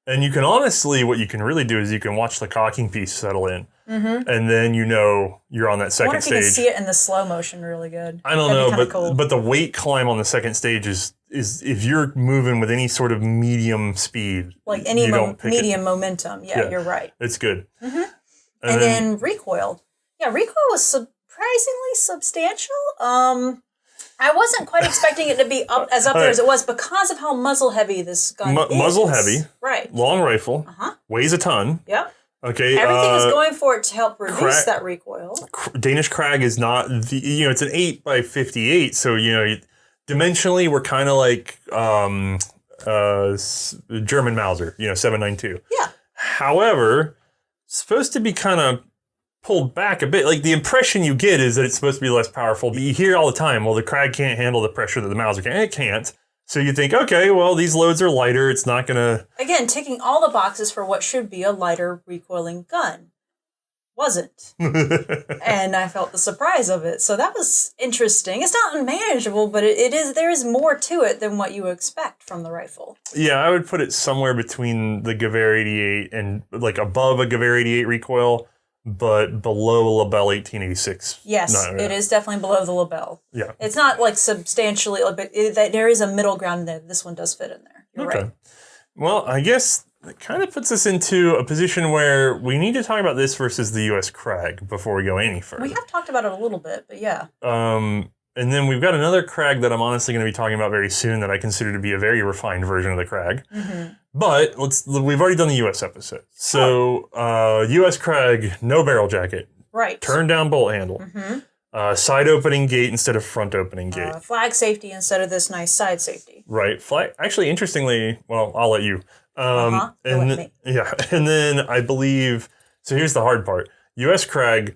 and you can honestly, what you can really do is you can watch the cocking piece settle in. And then you're on that second stage. I wonder if you can see it in the slow motion really good. I don't know, but the weight climb on the second stage is if you're moving with any sort of medium speed, like any medium momentum. Yeah, you're right. It's good. And then recoil. Yeah, recoil was surprisingly substantial. I wasn't quite expecting it to be up there as it was because of how muzzle heavy this gun is. Muzzle heavy. Right. Long rifle. Weighs a ton. Yep. Okay. Everything is going for it to help reduce that recoil. Danish Krag is not it's an 8x58, so dimensionally we're kind of like German Mauser, 7.92. Yeah. However, it's supposed to be kind of pulled back a bit. Like the impression you get is that it's supposed to be less powerful, but you hear all the time, well, the Krag can't handle the pressure that the Mauser can. It can't. So you think, okay, well, these loads are lighter. It's not going to... Again, ticking all the boxes for what should be a lighter recoiling gun. Wasn't. And I felt the surprise of it. So that was interesting. It's not unmanageable, but there is more to it than what you expect from the rifle. Yeah, I would put it somewhere between the Gewehr 88 and like above a Gewehr 88 recoil, but below a Lebel 1886. Yes, it is definitely below the Lebel. Yeah. It's not like substantially, but there is a middle ground there. This one does fit in there. You're right. Well, I guess it kind of puts us into a position where we need to talk about this versus the U.S. Krag before we go any further. We have talked about it a little bit, but yeah. And then we've got another Krag that I'm honestly going to be talking about very soon that I consider to be a very refined version of the Krag. But we've already done the U.S. episode. So U.S. Krag, no barrel jacket. Right. Turn down bolt handle. Side opening gate instead of front opening gate. Flag safety instead of this nice side safety. Right. Actually, interestingly, well, I'll let you. And then I believe, so here's the hard part. U.S. Krag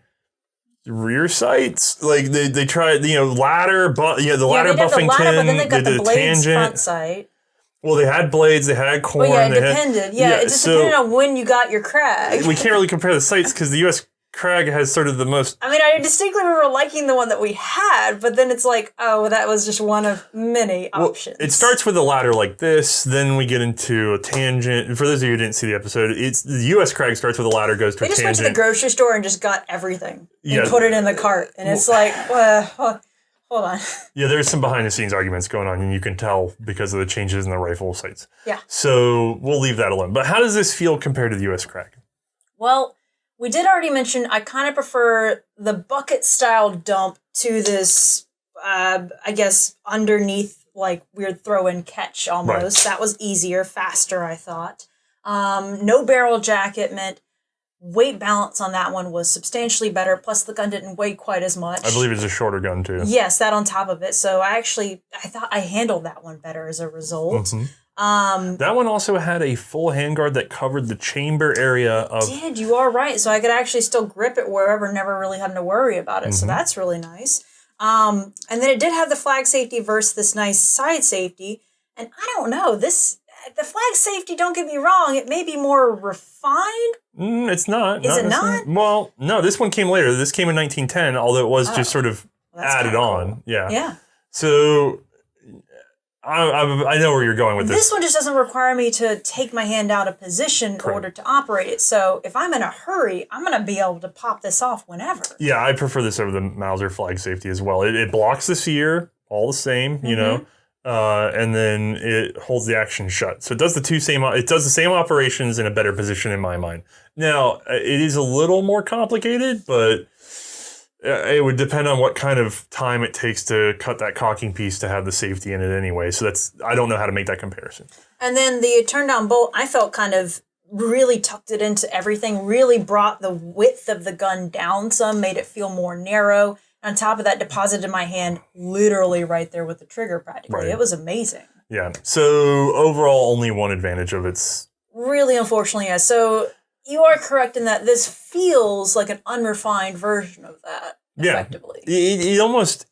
rear sights, like they tried, ladder, but the ladder buffington, but then they got the blades tangent. front sight. Well, they had blades, they had corn. Well, it depended. It just depended on when you got your Krag. We can't really compare the sights because the U.S. Krag has sort of the most... I mean, I distinctly remember liking the one that we had, but then it's like, oh, that was just one of many options. It starts with a ladder like this, then we get into a tangent. For those of you who didn't see the episode, it's the U.S. Krag starts with a ladder, goes to a tangent. They just went to the grocery store and just got everything and put it in the cart. And it's like, hold on. Yeah, there's some behind-the-scenes arguments going on, and you can tell because of the changes in the rifle sights. Yeah. So we'll leave that alone. But how does this feel compared to the U.S. Krag? Well, we did already mention I kind of prefer the bucket-style dump to this, I guess, underneath, like, weird throw-in catch almost. Right. That was easier, faster, I thought. No barrel jacket meant weight balance on that one was substantially better, plus the gun didn't weigh quite as much. I believe it's a shorter gun, too. Yes, that on top of it. So I thought I handled that one better as a result. Mm-hmm. That one also had a full handguard that covered the chamber area of... It did, you are right. So I could actually still grip it wherever, never really having to worry about it. Mm-hmm. So that's really nice. And then it did have the flag safety versus this nice side safety. And I don't know, the flag safety, don't get me wrong, it may be more refined. It's not. Is it not? Well, no, this one came later. This came in 1910, although it was just sort of added on. Cool. Yeah. So... I know where you're going with this. This one just doesn't require me to take my hand out of position in order to operate it. So if I'm in a hurry, I'm going to be able to pop this off whenever. Yeah, I prefer this over the Mauser flag safety as well. It blocks the sear, all the same, and then it holds the action shut. So it does the same operations in a better position in my mind. Now, it is a little more complicated, but... it would depend on what kind of time it takes to cut that cocking piece to have the safety in it anyway. So I don't know how to make that comparison. And then the turn down bolt, I felt kind of really tucked it into everything, really brought the width of the gun down some, made it feel more narrow. On top of that, deposited my hand literally right there with the trigger practically. Right. It was amazing. Yeah. So overall, only one advantage of its... Really, unfortunately, yeah. So... You are correct in that this feels like an unrefined version of that, effectively. It almost...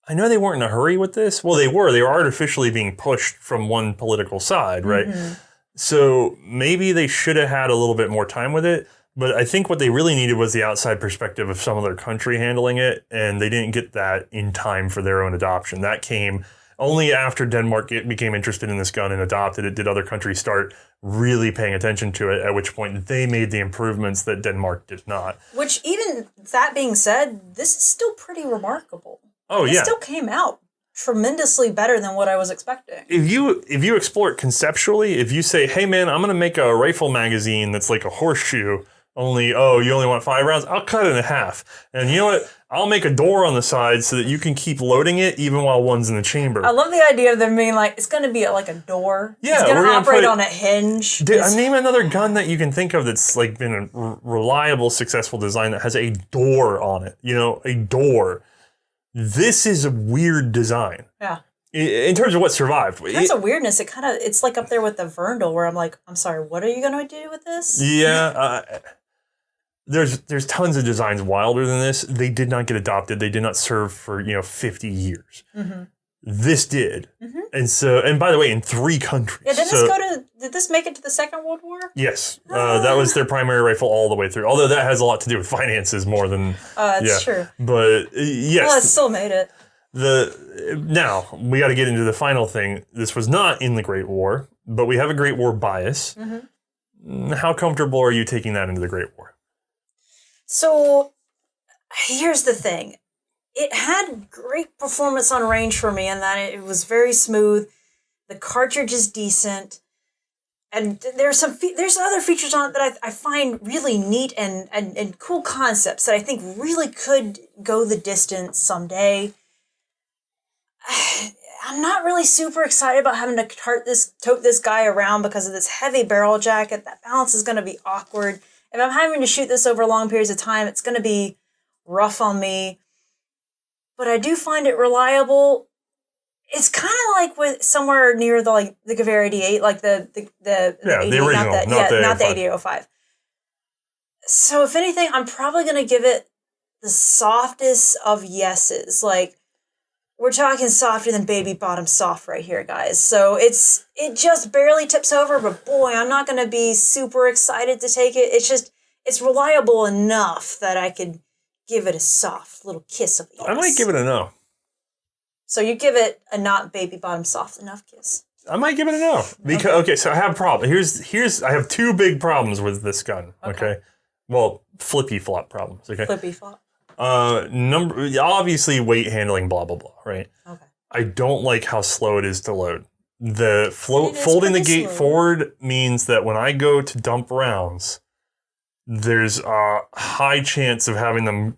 I know they weren't in a hurry with this. Well, they were. They were artificially being pushed from one political side, right? Mm-hmm. So maybe they should have had a little bit more time with it. But I think what they really needed was the outside perspective of some other country handling it. And they didn't get that in time for their own adoption. That came... Only after Denmark became interested in this gun and adopted it did other countries start really paying attention to it, at which point they made the improvements that Denmark did not. Which, even that being said, this is still pretty remarkable. Oh, yeah. It still came out tremendously better than what I was expecting. If you explore it conceptually, if you say, hey, man, I'm going to make a rifle magazine that's like a horseshoe, you only want 5 rounds? I'll cut it in half. And you know what? I'll make a door on the side so that you can keep loading it even while one's in the chamber. I love the idea of them being like, it's going to be like a door. Yeah, it's going to operate on a hinge. Name another gun that you can think of that's like been a reliable, successful design that has a door on it. A door. This is a weird design. Yeah. In terms of what survived. That's a weirdness. It's like up there with the Verndl where I'm like, I'm sorry, what are you going to do with this? Yeah. There's tons of designs wilder than this. They did not get adopted. They did not serve for 50 years. Mm-hmm. This did, mm-hmm. and by the way, in 3 countries. Yeah, did this make it to the Second World War? Yes, that was their primary rifle all the way through. Although that has a lot to do with finances more than. That's true. But yes, well, it still made it. Now we got to get into the final thing. This was not in the Great War, but we have a Great War bias. Mm-hmm. How comfortable are you taking that into the Great War? So, here's the thing. It had great performance on range for me in that it was very smooth. The cartridge is decent. And there's other features on it that I find really neat and cool concepts that I think really could go the distance someday. I'm not really super excited about having to tote this guy around because of this heavy barrel jacket. That balance is going to be awkward. If I'm having to shoot this over long periods of time, it's going to be rough on me. But I do find it reliable. It's kind of like with somewhere near the Gewehr 88, like the original, not the 8805. So if anything, I'm probably going to give it the softest of yeses. Like, we're talking softer than baby bottom soft right here, guys. So it just barely tips over, but boy, I'm not going to be super excited to take it. It's reliable enough that I could give it a soft little kiss of yes. I might give it a no. So you give it a not baby bottom soft enough kiss. I might give it a no. Because okay, so I have a problem. Here's I have two big problems with this gun. Okay. Well, flippy flop problems. Okay. Flippy flop. Obviously weight handling, blah blah blah. Right. Okay. I don't like how slow it is to load. The folding the gate forward means that when I go to dump rounds, there's a high chance of having them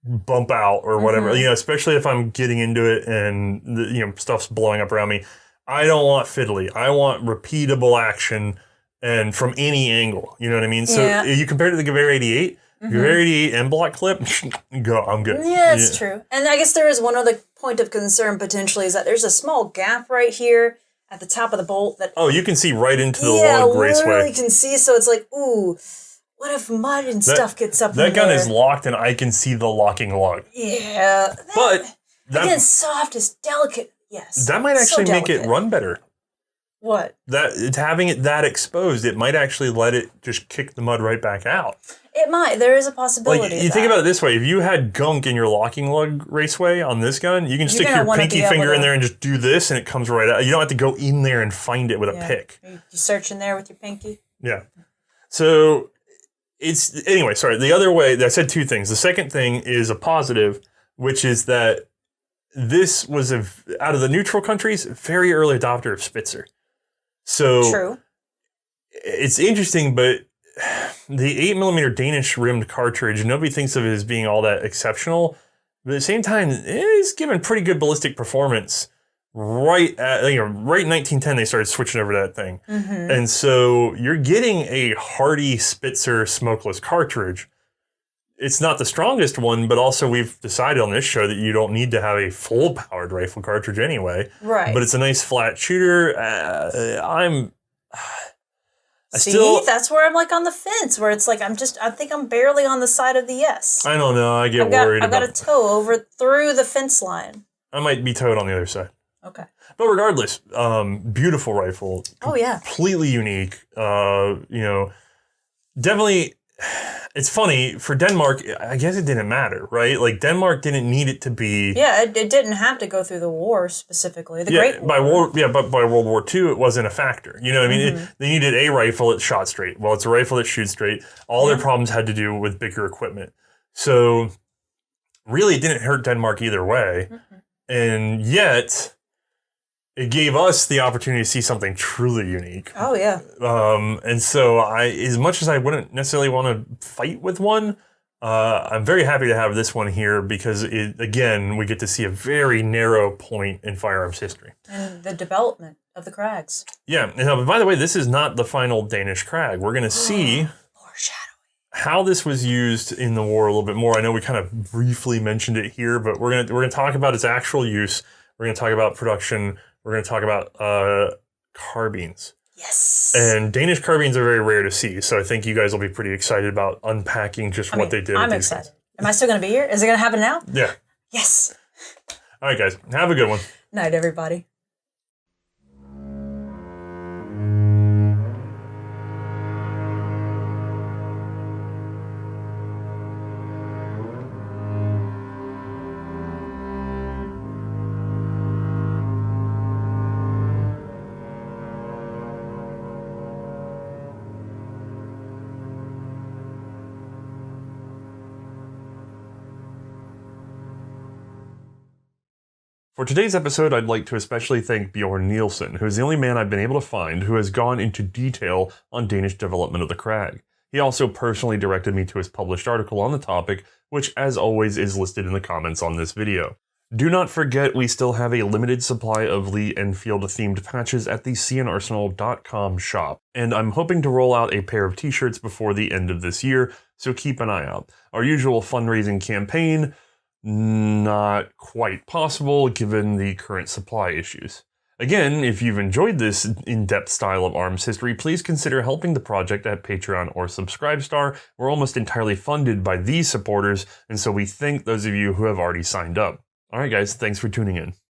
bump out or whatever, especially if I'm getting into it and stuff's blowing up around me. I don't want fiddly. I want repeatable action and from any angle. You know what I mean? So you compare it to the Gewehr 88, Gewehr 88 and block clip, I'm good. Yeah, it's true. And I guess there is one other point of concern potentially is that there's a small gap right here at the top of the bolt that... Oh, you can see right into the log raceway. Yeah, literally can see. So it's like, ooh... What if mud and stuff gets up in there? That gun is locked and I can see the locking lug. Yeah. Again, soft is delicate. Yes. That might actually make it run better. What? Having it that exposed, it might actually let it just kick the mud right back out. It might. There is a possibility. Like, you think about it this way. If you had gunk in your locking lug raceway on this gun, you can stick your pinky finger in there and just do this and it comes right out. You don't have to go in there and find it with a pick. You search in there with your pinky? Yeah. So... Anyway, sorry. The other way, I said two things. The second thing is a positive, which is that this was out of the neutral countries, very early adopter of Spitzer. So true. It's interesting, but the 8mm Danish rimmed cartridge, nobody thinks of it as being all that exceptional. But at the same time, it is given pretty good ballistic performance. Right in 1910, they started switching over to that thing. And so you're getting a hardy Spitzer smokeless cartridge. It's not the strongest one, but also we've decided on this show that you don't need to have a full-powered rifle cartridge anyway. Right. But it's a nice flat shooter. That's where I'm like on the fence, where it's like I think I'm barely on the side of the yes. I don't know. I get worried. I've got a toe through the fence line. I might be towed on the other side. Okay. But regardless, beautiful rifle. Oh, yeah. Completely unique. Definitely, it's funny, for Denmark, I guess it didn't matter, right? Like, Denmark didn't need it to be... Yeah, it didn't have to go through the war specifically. Great War. But by World War II, it wasn't a factor. You know what I mean? They needed a rifle that shot straight. Well, it's a rifle that shoots straight. All their problems had to do with bigger equipment. So, really, it didn't hurt Denmark either way. And yet... it gave us the opportunity to see something truly unique. Oh, yeah. And so as much as I wouldn't necessarily want to fight with one, I'm very happy to have this one here because, again, we get to see a very narrow point in firearms history. And the development of the Krags. Yeah. And by the way, this is not the final Danish Krag. We're going to see how this was used in the war a little bit more. I know we kind of briefly mentioned it here, but we're going to talk about its actual use. We're going to talk about production. We're going to talk about carbines. Yes. And Danish carbines are very rare to see, so I think you guys will be pretty excited about unpacking what they did. I'm excited. Am I still going to be here? Is it going to happen now? Yeah. Yes. All right, guys. Have a good one. Night, everybody. For today's episode, I'd like to especially thank Bjørn Nielsen, who is the only man I've been able to find who has gone into detail on Danish development of the Krag. He also personally directed me to his published article on the topic, which as always is listed in the comments on this video. Do not forget we still have a limited supply of Lee Enfield themed patches at the C&Rsenal.com shop, and I'm hoping to roll out a pair of t-shirts before the end of this year, so keep an eye out. Our usual fundraising campaign not quite possible given the current supply issues. Again, if you've enjoyed this in-depth style of arms history, please consider helping the project at Patreon or Subscribestar. We're almost entirely funded by these supporters, and so we thank those of you who have already signed up. Alright guys, thanks for tuning in.